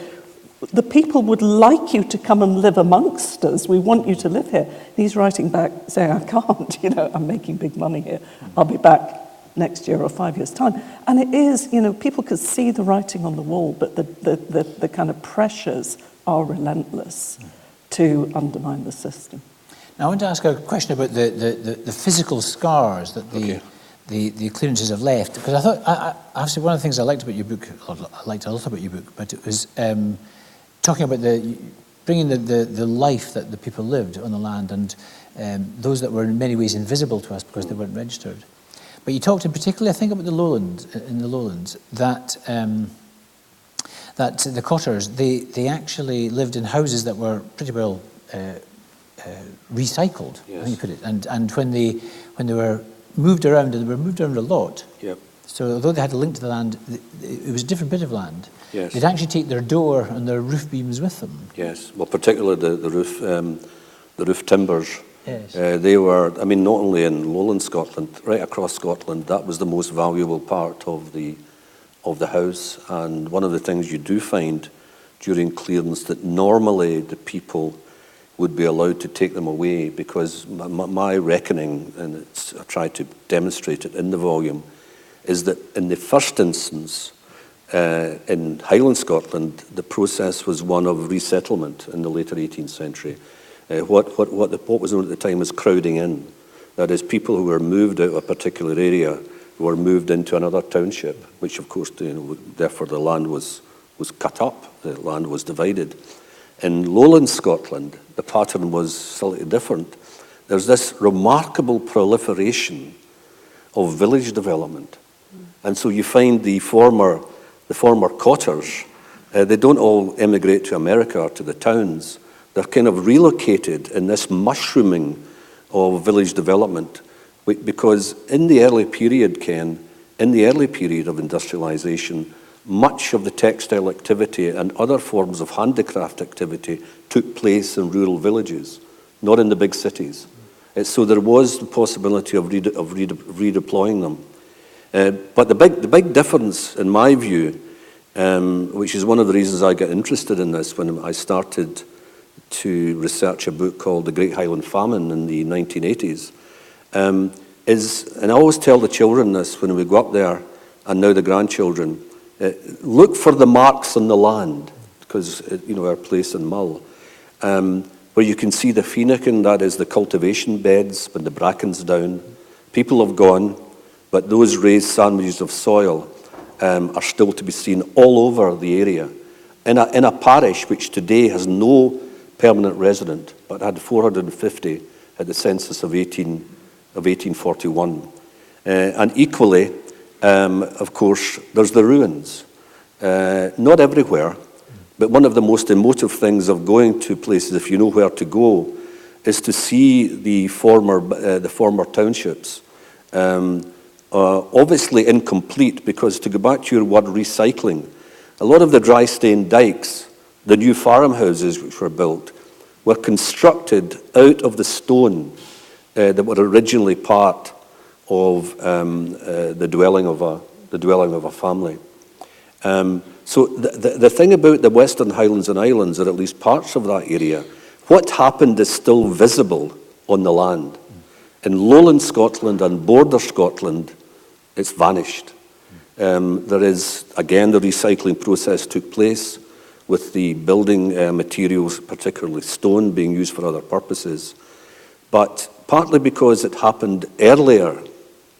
the people would like you to come and live amongst us. We want you to live here. And he's writing back saying, I can't, I'm making big money here. I'll be back next year or 5 years' time. And it is, people could see the writing on the wall, but the kind of pressures are relentless to undermine the system. Now, I want to ask a question about the physical scars that the clearances have left, because I thought, actually, one of the things I liked about your book, I liked a lot about your book, but it was talking about bringing the life that the people lived on the land, and those that were in many ways invisible to us because they weren't registered. But you talked in particular, I think, about the lowlands, that the cotters, they actually lived in houses that were pretty well recycled, yes. I think you put it, and when they were moved around, and they were moved around a lot. Yep. So although they had a link to the land, it was a different bit of land. Yes. They'd actually take their door and their roof beams with them. Yes, well, particularly the roof timbers. Yes. They were, not only in lowland Scotland, right across Scotland, that was the most valuable part of the house. And one of the things you do find during clearance, that normally the people would be allowed to take them away, because my reckoning, and I tried to demonstrate it in the volume, is that in the first instance, in Highland Scotland, the process was one of resettlement in the later 18th century. What was known at the time as crowding in. That is, people who were moved out of a particular area were moved into another township, which of course, therefore the land was cut up, the land was divided. In lowland Scotland, the pattern was slightly different. There's this remarkable proliferation of village development. And so you find the former cotters, they don't all emigrate to America or to the towns. They're kind of relocated in this mushrooming of village development, because in the early period, Ken, in the early period of industrialization, much of the textile activity and other forms of handicraft activity took place in rural villages, not in the big cities. So there was the possibility of redeploying them. But the big difference, in my view, which is one of the reasons I got interested in this when I started to research a book called The Great Highland Famine in the 1980s, is, and I always tell the children this when we go up there, and now the grandchildren, look for the marks on the land, because, our place in Mull, where you can see the phoenix, that is the cultivation beds, when the bracken's down. People have gone, but those raised sandwiches of soil are still to be seen all over the area. In a parish which today has no permanent resident, but had 450 at the census of 1841. And equally, of course, there's the ruins. Not everywhere, but one of the most emotive things of going to places, if you know where to go, is to see the former townships. Obviously incomplete, because to go back to your word recycling, a lot of the dry stone dikes, the new farmhouses which were built, were constructed out of the stone that were originally part of the dwelling of a family. So the thing about the Western Highlands and Islands, or at least parts of that area, what happened is still visible on the land. In lowland Scotland and border Scotland, it's vanished. There is, again, the recycling process took place with the building materials, particularly stone, being used for other purposes. But partly because it happened earlier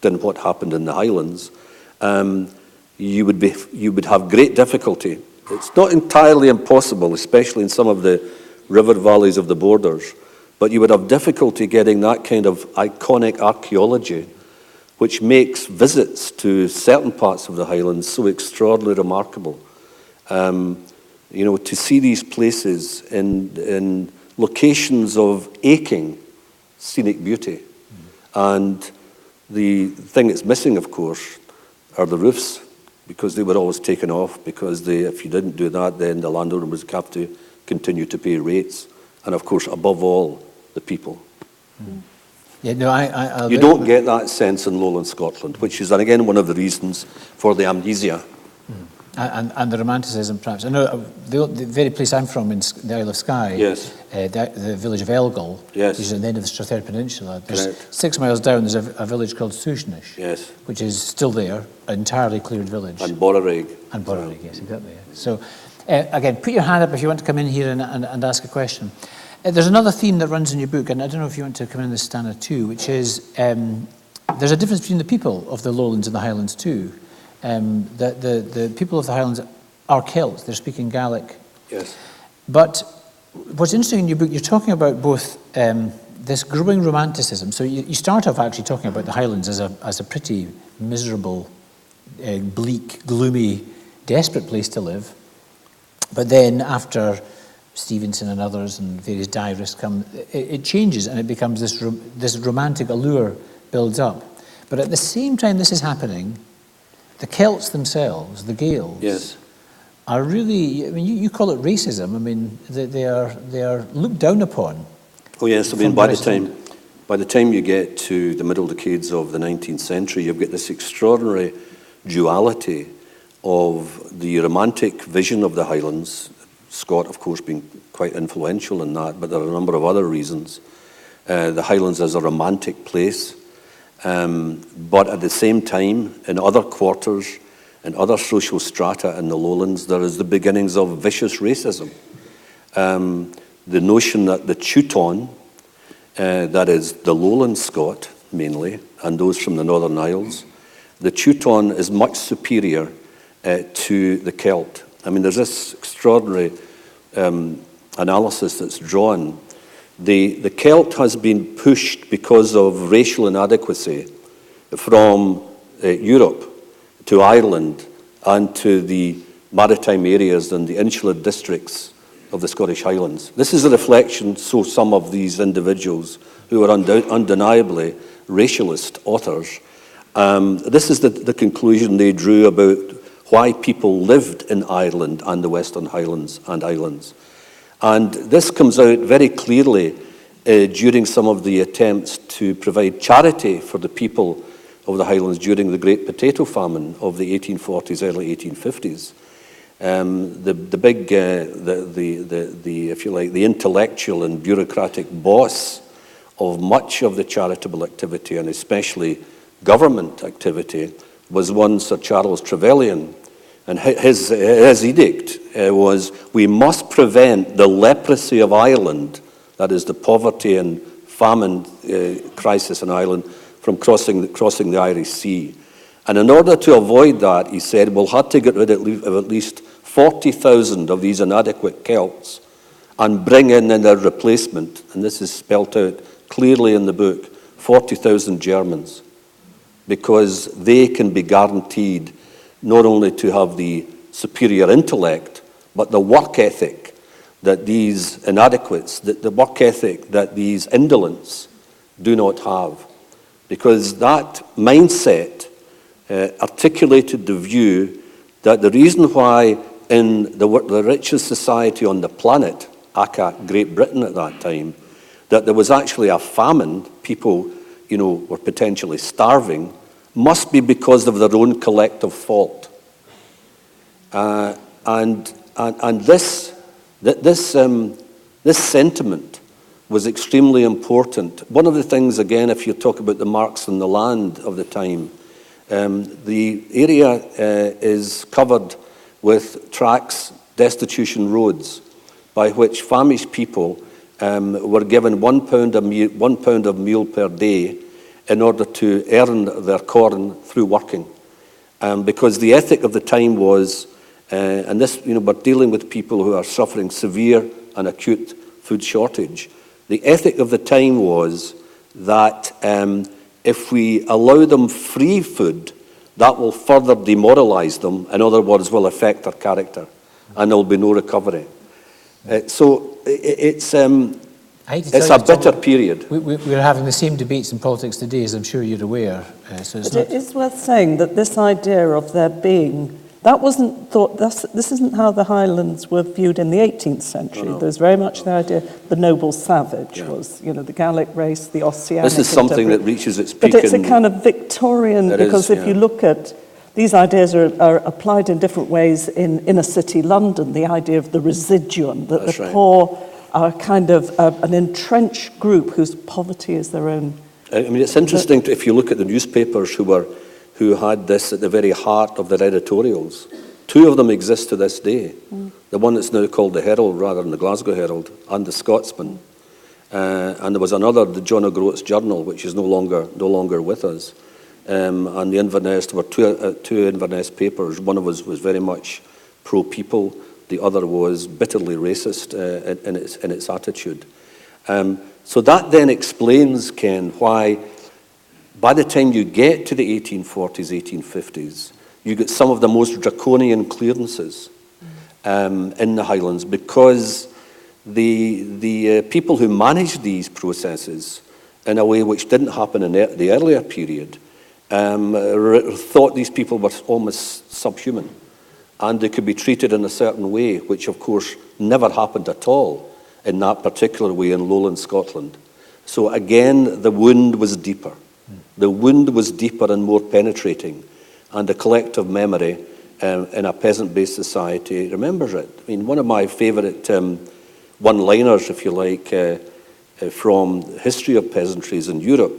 than what happened in the Highlands, you would have great difficulty. It's not entirely impossible, especially in some of the river valleys of the borders, but you would have difficulty getting that kind of iconic archaeology, which makes visits to certain parts of the Highlands so extraordinarily remarkable. To see these places in locations of aching scenic beauty. And the thing that's missing, of course, are the roofs, because they were always taken off, because if you didn't do that, then the landowner would have to continue to pay rates. And of course, above all, the people. Yeah, no, you don't get that sense in lowland Scotland, which is, again, one of the reasons for the amnesia. And the romanticism, perhaps. I know the very place I'm from, in the Isle of Skye, yes. The village of Elgall, yes. which is at the end of the Strathclyde Peninsula. There's Correct. 6 miles down, there's a village called Sushnish, yes. which is still there, an entirely cleared village. And Borrereg. And Borrereg, yes, exactly. Yeah. So, again, put your hand up if you want to come in here and ask a question. There's another theme that runs in your book, and I don't know if you want to come in this stanza too, which is there's a difference between the people of the lowlands and the Highlands too. The people of the Highlands are Celts, they're speaking Gaelic. Yes. But what's interesting in your book, you're talking about both this growing romanticism. So you start off actually talking about the Highlands as a pretty miserable, bleak, gloomy, desperate place to live. But then after Stevenson and others and various diarists come, it changes and it becomes this romantic allure builds up. But at the same time this is happening, the Celts themselves, the Gaels, yes. are really, I mean, you call it racism. I mean, they are looked down upon. Oh yes, I mean, by the time you get to the middle decades of the 19th century, you've got this extraordinary duality of the romantic vision of the Highlands, Scott, of course, being quite influential in that, but there are a number of other reasons. The Highlands as a romantic place, but at the same time, in other quarters, and other social strata in the lowlands, there is the beginnings of vicious racism. The notion that the Teuton, that is the lowland Scot mainly, and those from the Northern Isles, the Teuton is much superior to the Celt. I mean, there's this extraordinary analysis that's drawn. The Celt has been pushed because of racial inadequacy from Europe to Ireland and to the maritime areas and the insular districts of the Scottish Highlands. This is a reflection, so some of these individuals who are undeniably racialist authors, this is the conclusion they drew about why people lived in Ireland and the Western Highlands and Islands. And this comes out very clearly during some of the attempts to provide charity for the people of the Highlands during the Great Potato Famine of the 1840s, early 1850s. The big, if you like, the intellectual and bureaucratic boss of much of the charitable activity, and especially government activity, was one Sir Charles Trevelyan. And his edict was, we must prevent the leprosy of Ireland, that is the poverty and famine crisis in Ireland, from crossing the Irish Sea. And in order to avoid that, he said, we'll have to get rid of at least 40,000 of these inadequate Celts and bring in their replacement, and this is spelt out clearly in the book, 40,000 Germans, because they can be guaranteed not only to have the superior intellect, but the work ethic that these inadequates, the work ethic that these indolents do not have. Because that mindset articulated the view that the reason why in the richest society on the planet, aka Great Britain at that time, that there was actually a famine, people, were potentially starving, must be because of their own collective fault. And this sentiment was extremely important. One of the things, again, if you talk about the marks on the land of the time, the area is covered with tracks, destitution roads, by which famished people were given £1 of meal per day in order to earn their corn through working. Because the ethic of the time was, and this, we're dealing with people who are suffering severe and acute food shortage. The ethic of the time was that if we allow them free food, that will further demoralize them. In other words, will affect their character, and there will be no recovery. So it's a bitter period. We're having the same debates in politics today, as I'm sure you're aware. So it is worth saying that this idea of there being, that wasn't thought, this isn't how the Highlands were viewed in the 18th century. No. There's very much the idea the noble savage was, the Gallic race, the Ossianic. This is something that reaches its peak. But it's a kind of Victorian, because if you look at, these ideas are applied in different ways in inner city London, the idea of the residuum, that the poor are kind of an entrenched group whose poverty is their own. I mean, it's interesting if you look at the newspapers who had this at the very heart of their editorials. Two of them exist to this day. The one that's now called the Herald rather than the Glasgow Herald, and the Scotsman. And there was another, the John O'Groats Journal, which is no longer with us. And the Inverness, there were two Inverness papers. One of us was very much pro-people. The other was bitterly racist in its attitude. So that then explains, Ken, why by the time you get to the 1840s, 1850s, you get some of the most draconian clearances in the Highlands, because the people who managed these processes in a way which didn't happen in the earlier period thought these people were almost subhuman, and they could be treated in a certain way, which of course never happened at all in that particular way in lowland Scotland. So again, the wound was deeper. The wound was deeper and more penetrating, and the collective memory in a peasant-based society remembers it. I mean, one of my favourite one-liners, if you like, from the history of peasantries in Europe,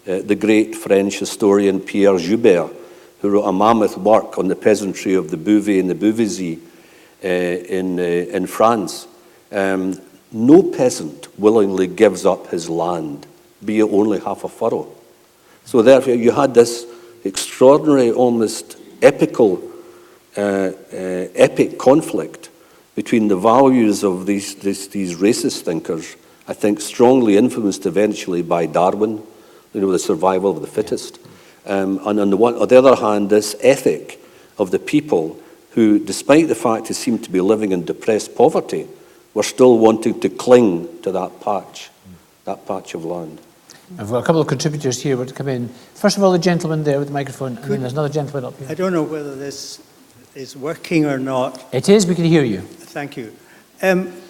the great French historian Pierre Joubert who wrote a mammoth work on the peasantry of the Beauvais and the Beauvaisis in France. No peasant willingly gives up his land, be it only half a furrow. So therefore you had this extraordinary, almost epic conflict between the values of these racist thinkers, I think strongly influenced eventually by Darwin, the survival of the fittest. And on the other hand, this ethic of the people who, despite the fact they seemed to be living in depressed poverty, were still wanting to cling to that patch of land. I've got a couple of contributors here who to come in. First of all, the gentleman there with the microphone, and then there's another gentleman up here. I don't know whether this is working or not. It is, we can hear you. Thank you.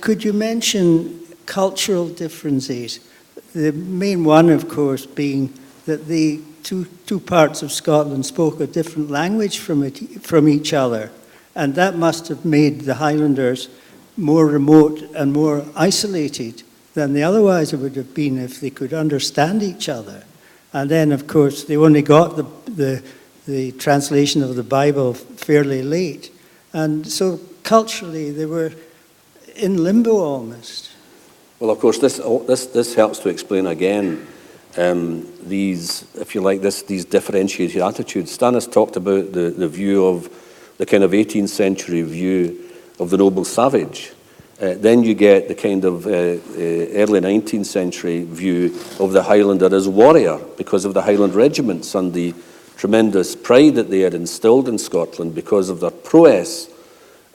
Could you mention cultural differences? The main one, of course, being that the two parts of Scotland spoke a different language from each other, and that must have made the Highlanders more remote and more isolated than they otherwise would have been if they could understand each other. And then, of course, they only got the translation of the Bible fairly late. And so culturally, they were in limbo almost. Well, of course, this helps to explain again these, if you like, these differentiated attitudes. Stan has talked about the view of the kind of 18th century view of the noble savage. Then you get the kind of early 19th century view of the Highlander as warrior because of the Highland regiments and the tremendous pride that they had instilled in Scotland because of their prowess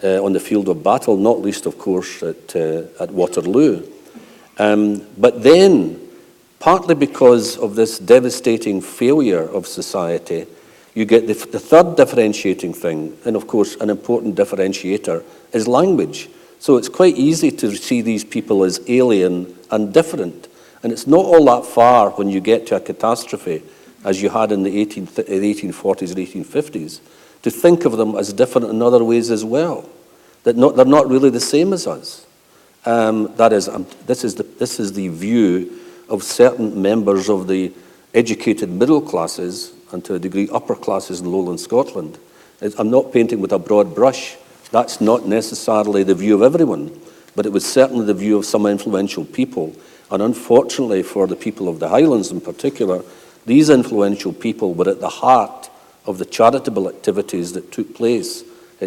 on the field of battle, not least, of course, at Waterloo. But then, partly because of this devastating failure of society, you get the third differentiating thing, and of course an important differentiator, is language. So it's quite easy to see these people as alien and different. And it's not all that far when you get to a catastrophe, as you had in the 1840s and 1850s, to think of them as different in other ways as well. That they're not really the same as us. This is the view of certain members of the educated middle classes, and to a degree upper classes in lowland Scotland. I'm not painting with a broad brush. That's not necessarily the view of everyone, but it was certainly the view of some influential people. And unfortunately for the people of the Highlands in particular, these influential people were at the heart of the charitable activities that took place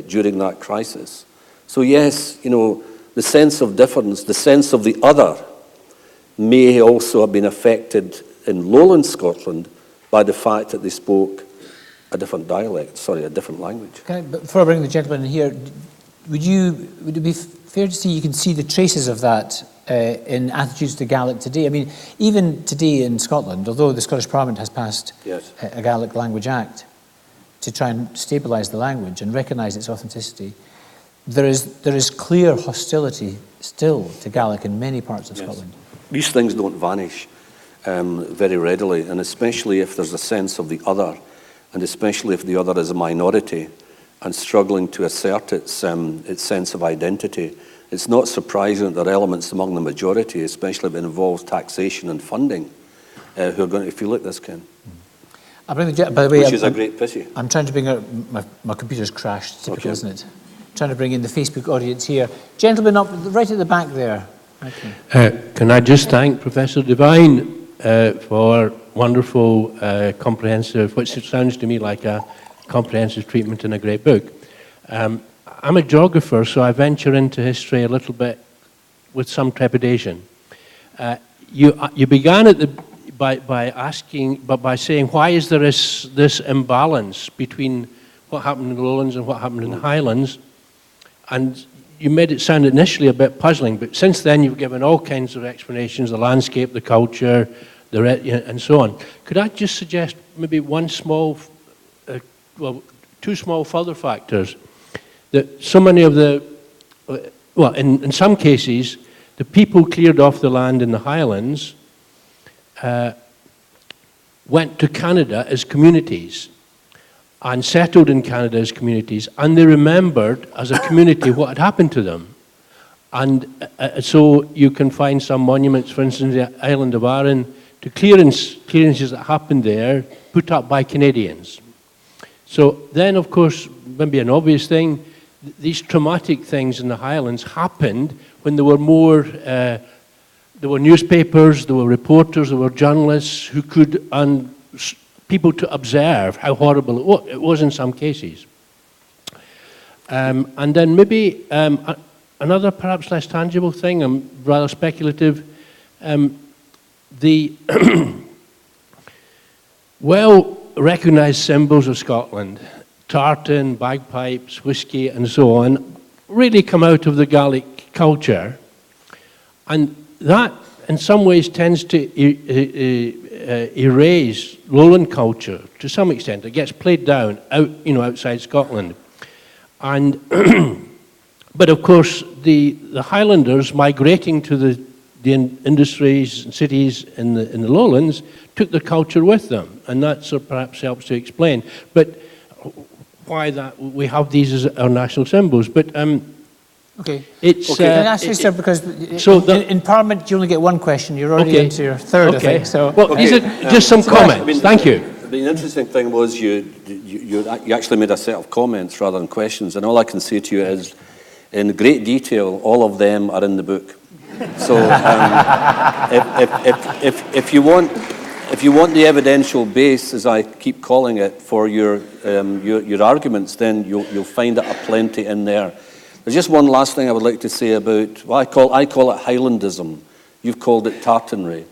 during that crisis. So yes, the sense of difference, the sense of the other, may also have been affected in lowland Scotland by the fact that they spoke a different a different language. But before I bring the gentleman in here, would it be fair to say you can see the traces of that in attitudes to Gaelic today? I mean, even today in Scotland, although the Scottish Parliament has passed a Gaelic Language Act to try and stabilise the language and recognise its authenticity, there is clear hostility still to Gaelic in many parts of Scotland. These things don't vanish very readily, and especially if there's a sense of the other, and especially if the other is a minority and struggling to assert its sense of identity. It's not surprising that there are elements among the majority, especially if it involves taxation and funding, who are going to feel like this, Ken. By the way, which is a great pity. I'm trying to bring out, my computer's crashed, typical, isn't it? Trying to bring in the Facebook audience here. Gentleman up right at the back there. Can I just thank Professor Devine for wonderful, comprehensive, which sounds to me like a comprehensive treatment in a great book. I'm a geographer, so I venture into history a little bit with some trepidation. You began by saying, why is there this imbalance between what happened in the lowlands and what happened in the highlands? And you made it sound initially a bit puzzling, but since then you've given all kinds of explanations, the landscape, the culture, and so on. Could I just suggest maybe two small further factors? That so many of in some cases, the people cleared off the land in the highlands went to Canada as communities and settled in Canada as communities, and they remembered as a community what had happened to them. And so you can find some monuments, for instance, the island of Arran, to clearances that happened there, put up by Canadians. So then, of course, maybe an obvious thing, these traumatic things in the Highlands happened when there were more, there were newspapers, there were reporters, there were journalists who could, and people to observe how horrible it was in some cases. And then maybe another perhaps less tangible thing, rather speculative, the well-recognised symbols of Scotland, tartan, bagpipes, whiskey, and so on, really come out of the Gaelic culture. And that, in some ways, tends to erase lowland culture to some extent. It gets played down outside Scotland. And but of course, the Highlanders migrating to the industries and cities in the lowlands took the culture with them, and that sort of perhaps helps to explain. But why that we have these as our national symbols. But okay. It's can I ask you, sir, because in Parliament you only get one question. You're already into your third, I think. So these are just some comments. Thank you. The interesting thing was you actually made a set of comments rather than questions, and all I can say to you is, in great detail, all of them are in the book. So if you want the evidential base, as I keep calling it, for your arguments, then you'll find it aplenty in there. There's just one last thing I would like to say about, well, I call it Highlandism. You've called it tartanry.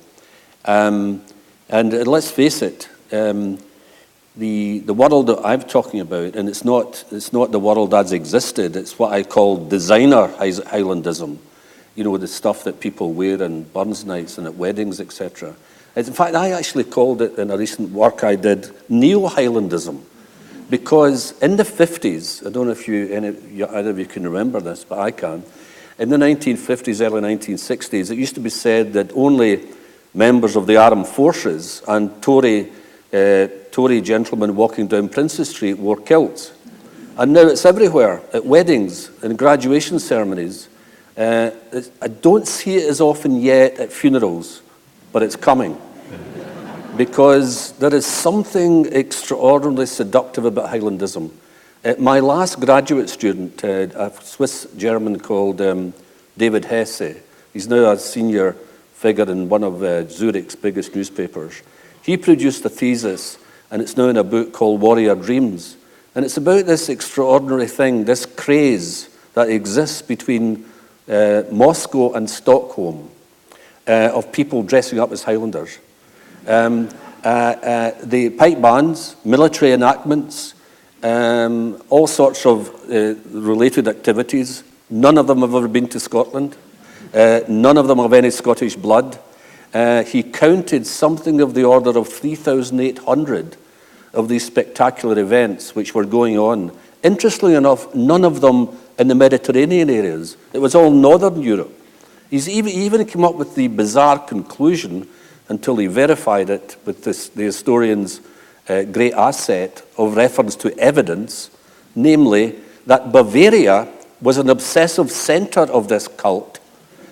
And let's face it, the world that I'm talking about, and it's not the world as existed, it's what I call designer Highlandism. You know, the stuff that people wear in Burns nights and at weddings, etc. In fact, I actually called it, in a recent work I did, neo-Highlandism. Because in the 50s, I don't know if either of you can remember this, but I can. In the 1950s, early 1960s, it used to be said that only members of the armed forces and Tory gentlemen walking down Princes Street wore kilts. And now it's everywhere, at weddings and graduation ceremonies. I don't see it as often yet at funerals, but it's coming. Because there is something extraordinarily seductive about Highlandism. My last graduate student, a Swiss-German called David Hesse, he's now a senior figure in one of Zurich's biggest newspapers. He produced a thesis, and it's now in a book called Warrior Dreams. And it's about this extraordinary thing, this craze that exists between Moscow and Stockholm of people dressing up as Highlanders. The pipe bands, military enactments, all sorts of related activities. None of them have ever been to Scotland. None of them have any Scottish blood. He counted something of the order of 3,800 of these spectacular events which were going on. Interestingly enough, none of them in the Mediterranean areas. It was all Northern Europe. He even came up with the bizarre conclusion, until he verified it with the historian's great asset of reference to evidence, namely that Bavaria was an obsessive center of this cult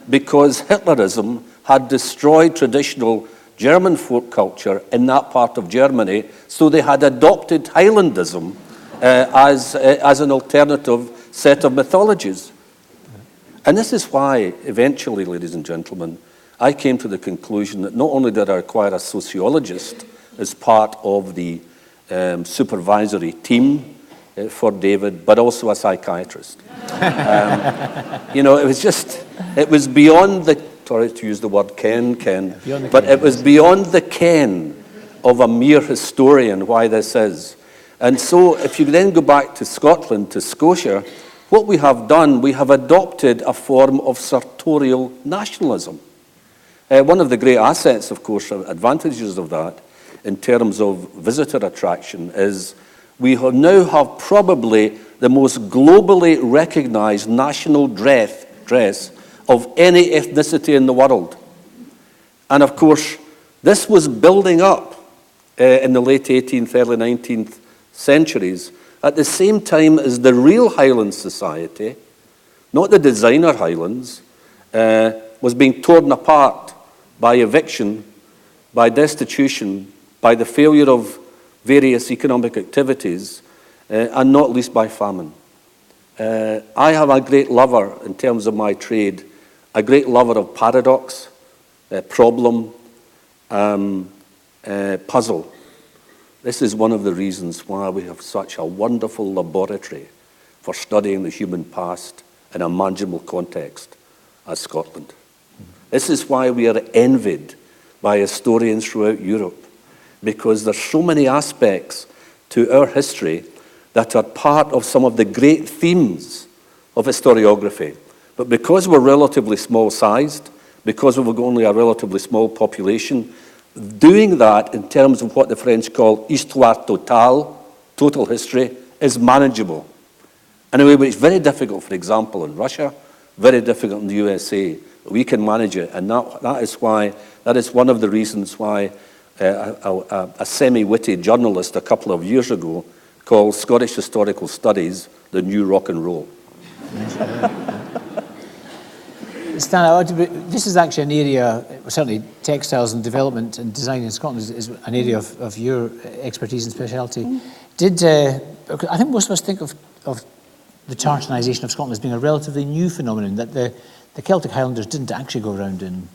because Hitlerism had destroyed traditional German folk culture in that part of Germany, so they had adopted Highlandism as an alternative set of mythologies. And this is why, eventually, ladies and gentlemen, I came to the conclusion that not only did I require a sociologist as part of the supervisory team for David, but also a psychiatrist. It was beyond the, sorry to use the word ken, but it was beyond the ken of a mere historian why this is. And so if you then go back to Scotland, to Scotia, what we have done, we have adopted a form of sartorial nationalism. One of the great assets, of course, advantages of that in terms of visitor attraction is we now have probably the most globally recognized national dress of any ethnicity in the world. And of course, this was building up in the late 18th, early 19th centuries at the same time as the real Highland society, not the designer Highlands, was being torn apart by eviction, by destitution, by the failure of various economic activities, and not least by famine. I am a great lover, in terms of my trade, a great lover of paradox, problem, puzzle. This is one of the reasons why we have such a wonderful laboratory for studying the human past in a manageable context as Scotland. This is why we are envied by historians throughout Europe, because there's so many aspects to our history that are part of some of the great themes of historiography. But because we're relatively small-sized, because we've only a relatively small population, doing that in terms of what the French call histoire totale, total history, is manageable. In a way which is very difficult, for example, in Russia, very difficult in the USA. We can manage it, and that is one of the reasons why a semi-witty journalist a couple of years ago called Scottish Historical Studies the new rock and roll. Stan, this is actually an area, certainly textiles and development and design in Scotland is an area of your expertise and speciality. I think most of us think of the Tartanisation of Scotland as being a relatively new phenomenon, that the Celtic Highlanders didn't actually go around in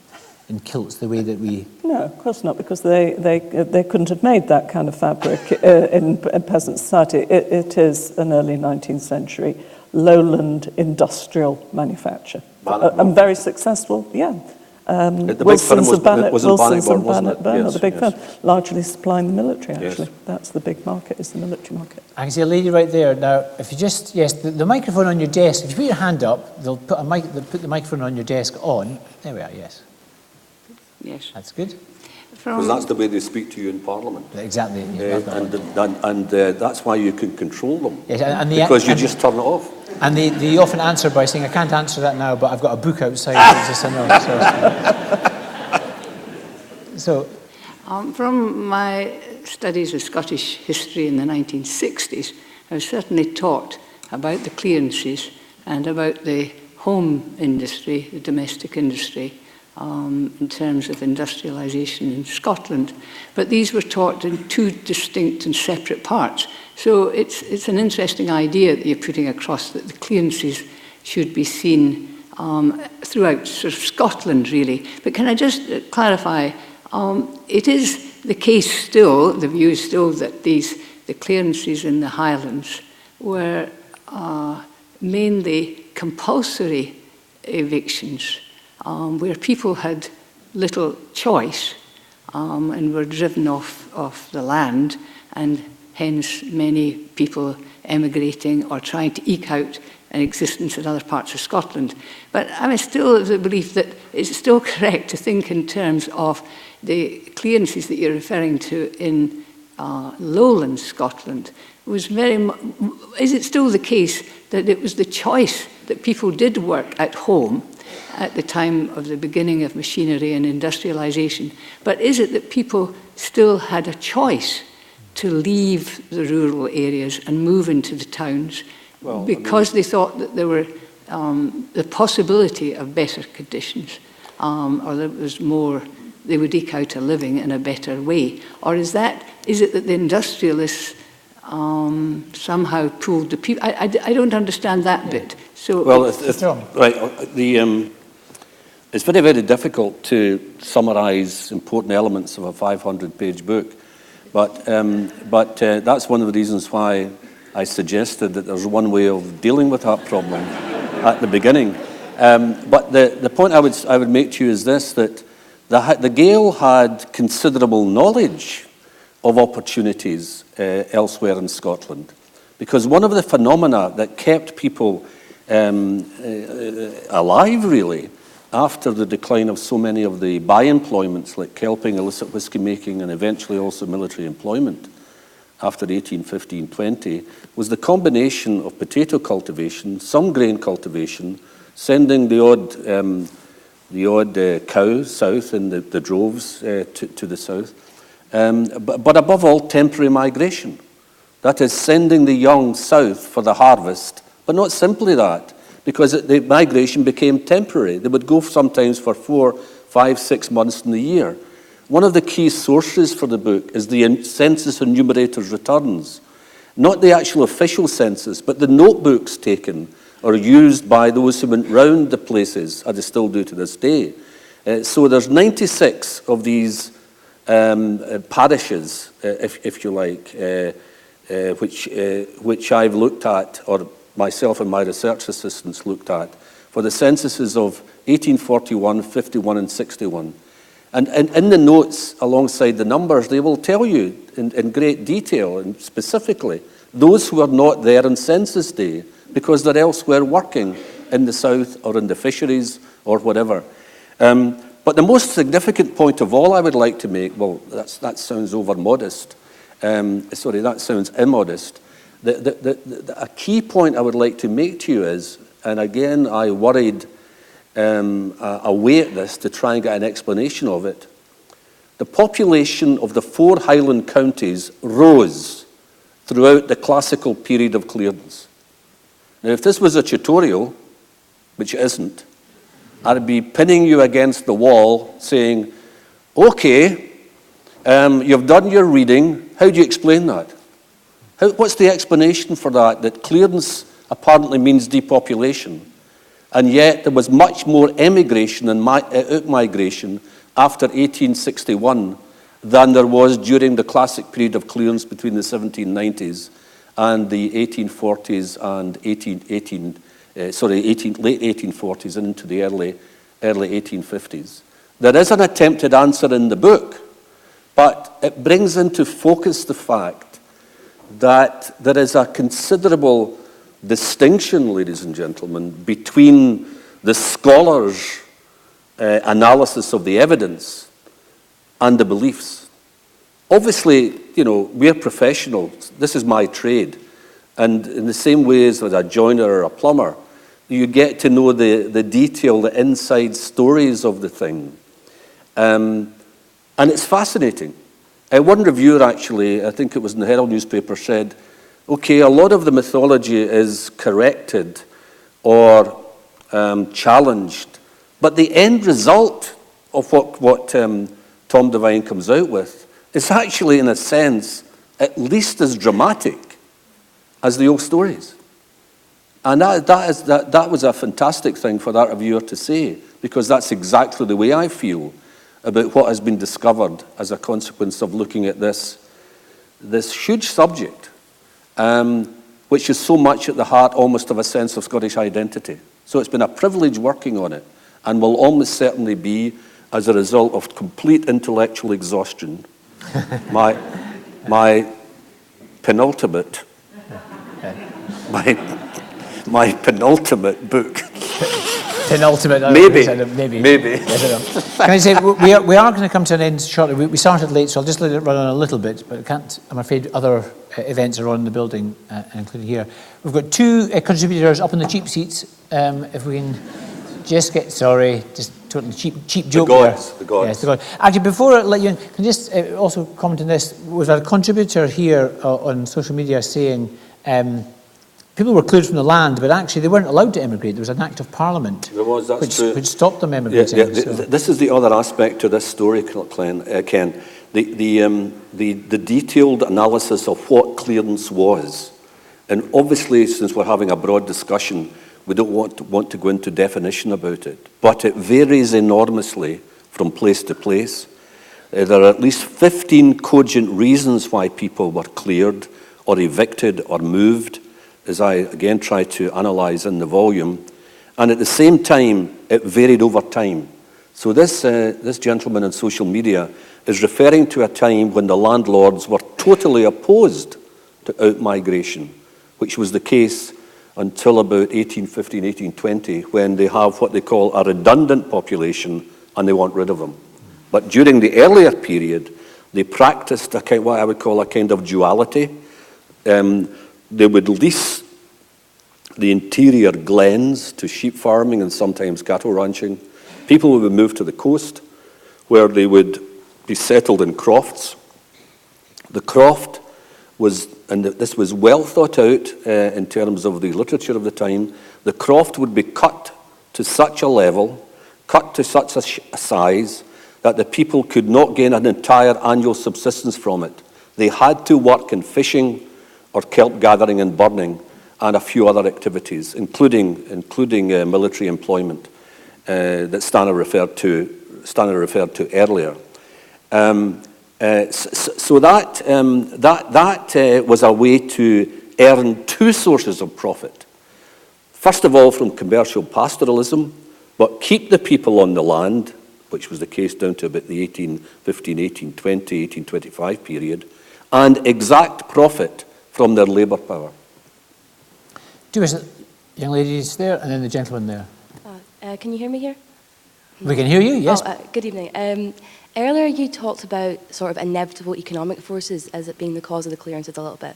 kilts the way that we... No, of course not, because they couldn't have made that kind of fabric in peasant society. It is an early 19th century lowland industrial manufacture. And very successful, yeah. The big firm was Wilson's and Bannockburn, Bannockburn, yes, the big yes. firm, largely supplying the military, actually. Yes. That's the big market, is the military market. I can see a lady right there. Now, if you just, yes, the microphone on your desk, if you put your hand up, they'll put the microphone on your desk on. There we are, yes. Yes. That's good. Because that's the way they speak to you in Parliament. Exactly. And that's why you can control them. Yes, because you just turn it off. And they often answer by saying, I can't answer that now, but I've got a book outside. From my studies of Scottish history in the 1960s, I was certainly taught about the clearances and about the home industry, the domestic industry, in terms of industrialisation in Scotland. But these were taught in two distinct and separate parts. So it's an interesting idea that you're putting across, that the clearances should be seen throughout sort of Scotland, really. But can I just clarify, it is the case still, the view is still that the clearances in the Highlands were mainly compulsory evictions, where people had little choice and were driven off the land, and hence many people emigrating or trying to eke out an existence in other parts of Scotland. But I'm still of the belief that it's still correct to think in terms of the clearances that you're referring to in lowland Scotland. Is it still the case that it was the choice that people did work at home at the time of the beginning of machinery and industrialisation? But is it that people still had a choice to leave the rural areas and move into the towns because they thought that there were the possibility of better conditions, or there was more, they would eke out a living in a better way? Or is it that the industrialists somehow pulled the people? I don't understand that bit. So it's very, very difficult to summarise important elements of a 500-page book. But that's one of the reasons why I suggested that there's one way of dealing with that problem at the beginning. But the point I would make to you is this, that the Gael had considerable knowledge of opportunities elsewhere in Scotland, because one of the phenomena that kept people alive, really, after the decline of so many of the by-employments like kelping, illicit whisky making, and eventually also military employment after 1815-20, was the combination of potato cultivation, some grain cultivation, sending the odd cow south in the droves to the south, but above all, temporary migration. That is, sending the young south for the harvest, but not simply that, because the migration became temporary. They would go sometimes for 4, 5, 6 months in the year. One of the key sources for the book is the census enumerator's returns. Not the actual official census, but the notebooks taken or used by those who went round the places, as they still do to this day. So there's 96 of these parishes, if you like, which I've looked at, or myself and my research assistants looked at, for the censuses of 1841, 51 and 61. And in the notes alongside the numbers, they will tell you in great detail and specifically those who are not there on census day because they're elsewhere working in the south or in the fisheries or whatever. But the most significant point of all I would like to make, well, that sounds over-modest. Sorry, that sounds immodest. A key point I would like to make to you is, and again, I worried away at this to try and get an explanation of it. The population of the 4 Highland counties rose throughout the classical period of clearance. Now, if this was a tutorial, which it isn't, I'd be pinning you against the wall saying, okay, you've done your reading, how do you explain that? What's the explanation for that clearance apparently means depopulation, and yet there was much more emigration and out-migration after 1861 than there was during the classic period of clearance between the 1790s and the 1840s and late 1840s and into the early 1850s. There is an attempted answer in the book, but it brings into focus the fact that there is a considerable distinction, ladies and gentlemen, between the scholars' analysis of the evidence and the beliefs. Obviously, we're professionals. This is my trade. And in the same way as a joiner or a plumber, you get to know the detail, the inside stories of the thing. And it's fascinating. One reviewer actually, I think it was in the Herald newspaper, said, okay, a lot of the mythology is corrected or challenged, but the end result of what Tom Devine comes out with is actually, in a sense, at least as dramatic as the old stories. And that was a fantastic thing for that reviewer to say, because that's exactly the way I feel about what has been discovered as a consequence of looking at this huge subject, which is so much at the heart almost of a sense of Scottish identity. So it's been a privilege working on it, and will almost certainly be as a result of complete intellectual exhaustion. my penultimate book. Penultimate. Maybe. Yes, can I say, we are going to come to an end shortly. We started late, so I'll just let it run on a little bit, but I'm afraid other events are on in the building, including here. We've got 2 contributors up in the cheap seats. If we can just get, just totally cheap joke there. The gods. Yes, the gods. Actually, before I let you in, can I just also comment on this? Was a contributor here on social media saying people were cleared from the land, but actually they weren't allowed to emigrate. There was an act of Parliament which stopped them emigrating. Yeah, this is the other aspect to this story, Ken. The detailed analysis of what clearance was. And obviously, since we're having a broad discussion, we don't want to go into definition about it. But it varies enormously from place to place. There are at least 15 cogent reasons why people were cleared or evicted or moved, as I again try to analyse in the volume. And at the same time, it varied over time. So this gentleman on social media is referring to a time when the landlords were totally opposed to out-migration, which was the case until about 1815, 1820, when they have what they call a redundant population and they want rid of them. But during the earlier period, they practiced what I would call a kind of duality. They would lease the interior glens to sheep farming and sometimes cattle ranching. People would move to the coast, where they would be settled in crofts. The croft was, and this was well thought out in terms of the literature of the time, the croft would be cut to such a level, cut to such a size, that the people could not gain an entire annual subsistence from it. They had to work in fishing or kelp gathering and burning, and a few other activities, including military employment that Stana referred to earlier. So that was a way to earn two sources of profit. First of all, from commercial pastoralism, but keep the people on the land, which was the case down to about the 1815, 1820, 1825 period, and exact profit from their labour power. Two young ladies there, and then the gentleman there. Can you hear me here? We can hear you, yes. Good evening. Earlier you talked about sort of inevitable economic forces as it being the cause of the clearances a little bit.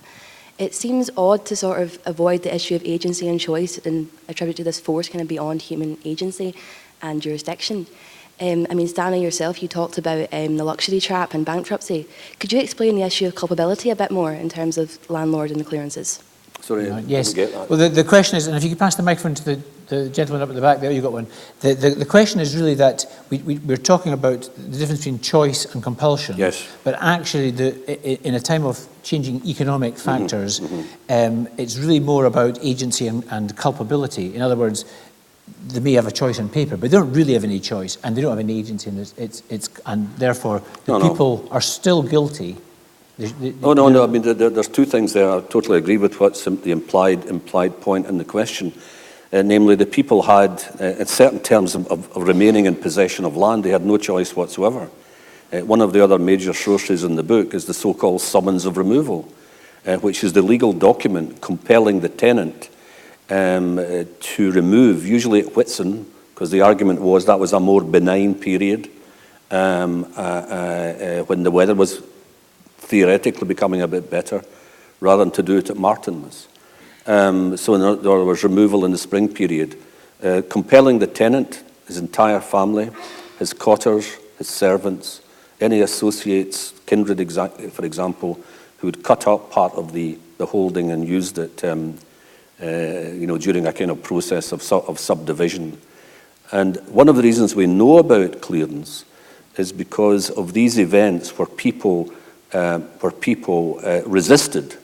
It seems odd to sort of avoid the issue of agency and choice and attribute to this force kind of beyond human agency and jurisdiction. I mean, Stana, yourself, you talked about the luxury trap and bankruptcy. Could you explain the issue of culpability a bit more in terms of landlord and the clearances? Sorry, yes. I didn't get that. Well, the question is, and if you could pass the microphone to the gentleman up at the back there, you got one. The question is really that we're talking about the difference between choice and compulsion. Yes. But actually, in a time of changing economic factors, it's really more about agency and culpability. In other words, they may have a choice on paper, but they don't really have any choice, and they don't have any agency in this. And therefore, people are still guilty. No. I mean, there's two things there. I totally agree with what's the implied point in the question. Namely, the people had, in certain terms of remaining in possession of land, they had no choice whatsoever. One of the other major sources in the book is the so-called summons of removal, which is the legal document compelling the tenant to remove, usually at Whitsun, because the argument was that was a more benign period when the weather was theoretically becoming a bit better, rather than to do it at Martinmas. So there was removal in the spring period, compelling the tenant, his entire family, his cotters, his servants, any associates, kindred, for example, who would cut up part of the holding and used it, during a kind of process of subdivision. And one of the reasons we know about clearance is because of these events where people resisted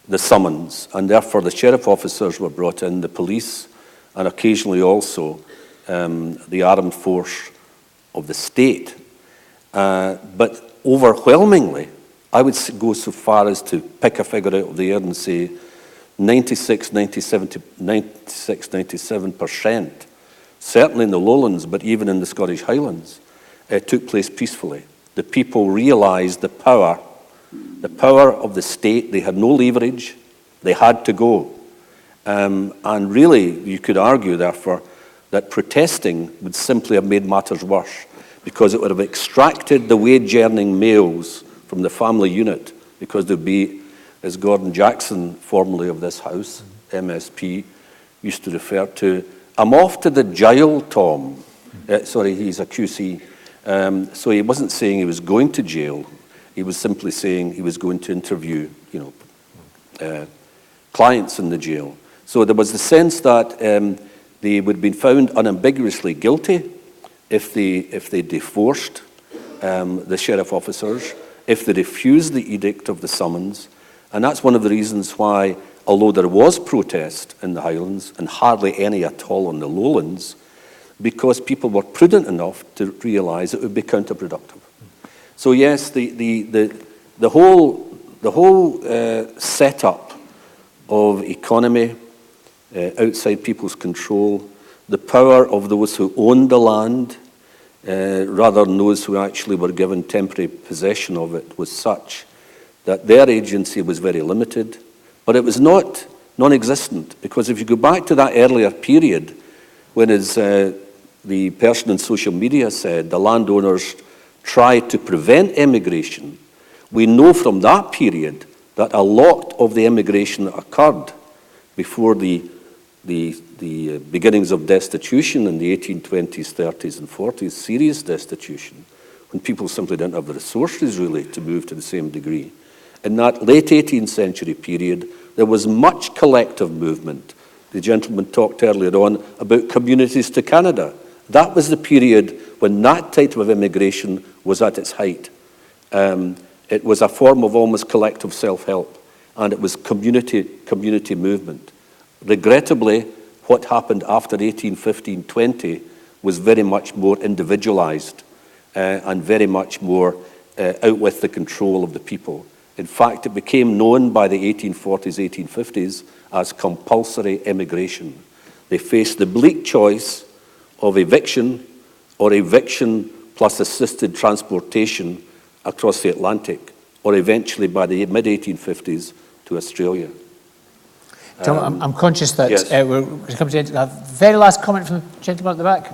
the summons, and therefore the sheriff officers were brought in, the police, and occasionally also the armed force of the state. But overwhelmingly, I would go so far as to pick a figure out of the air and say 97%, certainly in the lowlands, but even in the Scottish Highlands, took place peacefully. The people realised the power of the state. They had no leverage. They had to go. And really, you could argue, therefore, that protesting would simply have made matters worse, because it would have extracted the wage-earning males from the family unit, because there'd be, as Gordon Jackson, formerly of this house, MSP, used to refer to, I'm off to the jail, Tom. Sorry, he's a QC. So he wasn't saying he was going to jail. He was simply saying he was going to interview, clients in the jail. So there was the sense that they would have been found unambiguously guilty if they deforced the sheriff officers, if they refused the edict of the summons. And that's one of the reasons why, although there was protest in the Highlands and hardly any at all in the lowlands, because people were prudent enough to realise it would be counterproductive. So yes, the whole setup of economy outside people's control, the power of those who owned the land, rather than those who actually were given temporary possession of it, was such that their agency was very limited. But it was not non-existent, because if you go back to that earlier period, when as the person in social media said, the landowners tried to prevent emigration, we know from that period that a lot of the emigration that occurred before the beginnings of destitution in the 1820s, 30s and 40s, serious destitution, when people simply didn't have the resources really to move to the same degree. In that late 18th century period, there was much collective movement. The gentleman talked earlier on about communities to Canada. That was the period when that type of immigration was at its height. It was a form of almost collective self-help. and it was community movement. Regrettably, what happened after 1815-20 was very much more individualized and very much more out with the control of the people. In fact, it became known by the 1840s, 1850s as compulsory immigration. They faced the bleak choice of eviction or eviction plus assisted transportation across the Atlantic, or eventually by the mid-1850s to Australia. Tom, I'm conscious that yes. we're coming to the very last comment from the gentleman at the back.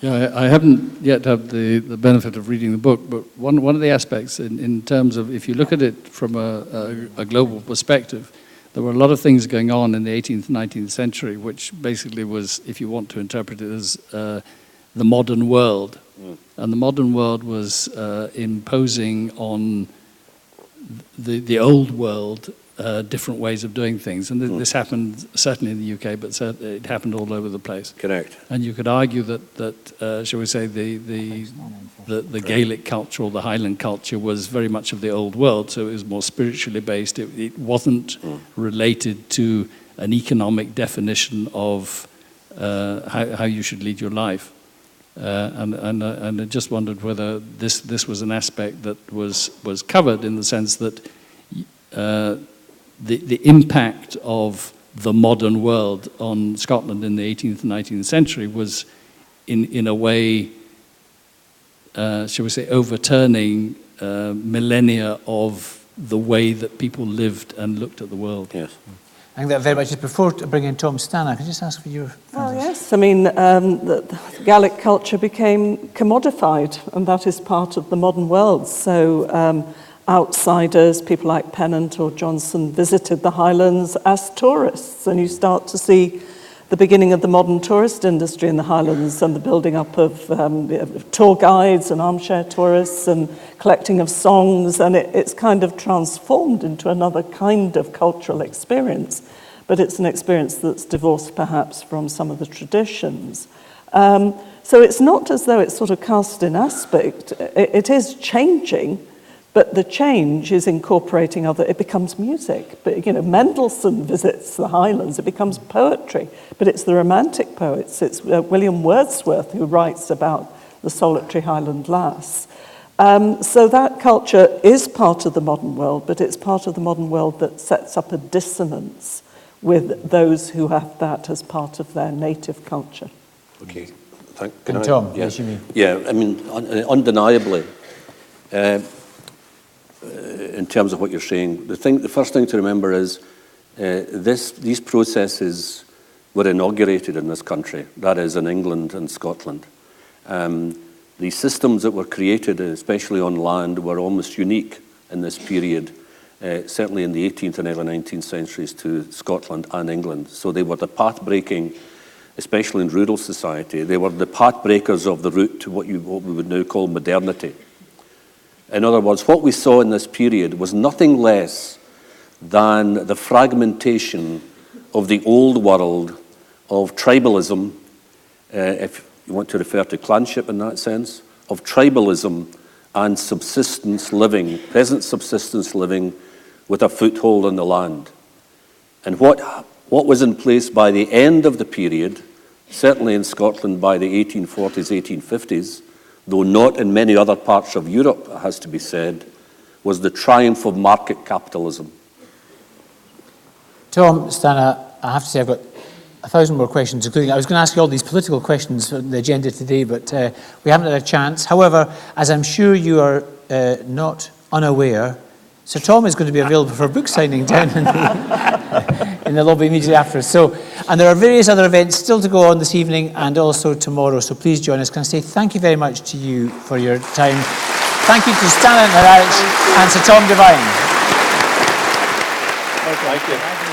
Yeah, I haven't yet had the benefit of reading the book, but one of the aspects in terms of, if you look at it from a global perspective, there were a lot of things going on in the 18th, 19th century, which basically was, if you want to interpret it as the modern world. And the modern world was imposing on the old world different ways of doing things. And this happened certainly in the UK, but it happened all over the place. Correct. And you could argue that shall we say, the Gaelic culture or the Highland culture was very much of the old world, so it was more spiritually based. It wasn't related to an economic definition of how you should lead your life. And I just wondered whether this was an aspect that was covered, in the sense that the impact of the modern world on Scotland in the 18th and 19th century was in a way, shall we say, overturning millennia of the way that people lived and looked at the world. Yes. I think that very much is. Before bringing in Tom Stannard, can I just ask for your... Well, yes. I mean, the Gaelic culture became commodified, and that is part of the modern world. So outsiders, people like Pennant or Johnson, visited the Highlands as tourists, and you start to see the beginning of the modern tourist industry in the Highlands, and the building up of tour guides and armchair tourists and collecting of songs, and it's kind of transformed into another kind of cultural experience, but it's an experience that's divorced perhaps from some of the traditions. So it's not as though it's sort of cast in aspect. It is changing, but the change is incorporating it becomes music. But, Mendelssohn visits the Highlands, it becomes poetry, but it's the Romantic poets. It's William Wordsworth who writes about the solitary Highland lass. So that culture is part of the modern world, but it's part of the modern world that sets up a dissonance with those who have that as part of their native culture. Okay. Tom, yes, you mean? Yeah, I mean, undeniably, in terms of what you're saying, the first thing to remember is these processes were inaugurated in this country, that is in England and Scotland. The systems that were created, especially on land, were almost unique in this period, certainly in the 18th and early 19th centuries, to Scotland and England. So they were the path-breaking, especially in rural society, they were the path-breakers of the route to what we would now call modernity. In other words, what we saw in this period was nothing less than the fragmentation of the old world of tribalism, if you want to refer to clanship in that sense, of tribalism and subsistence living, peasant subsistence living with a foothold on the land. And what was in place by the end of the period, certainly in Scotland by the 1840s, 1850s, though not in many other parts of Europe, it has to be said, was the triumph of market capitalism. Tom Stannard, I have to say I've got 1,000 more questions, including, I was going to ask you all these political questions on the agenda today, but we haven't had a chance. However, as I'm sure you are not unaware, Sir Tom is going to be available for a book signing down in the lobby immediately after. So, and there are various other events still to go on this evening and also tomorrow, so please join us. Can I say thank you very much to you for your time. Thank you to Stannard and Harach and Sir Tom Devine. Thank you.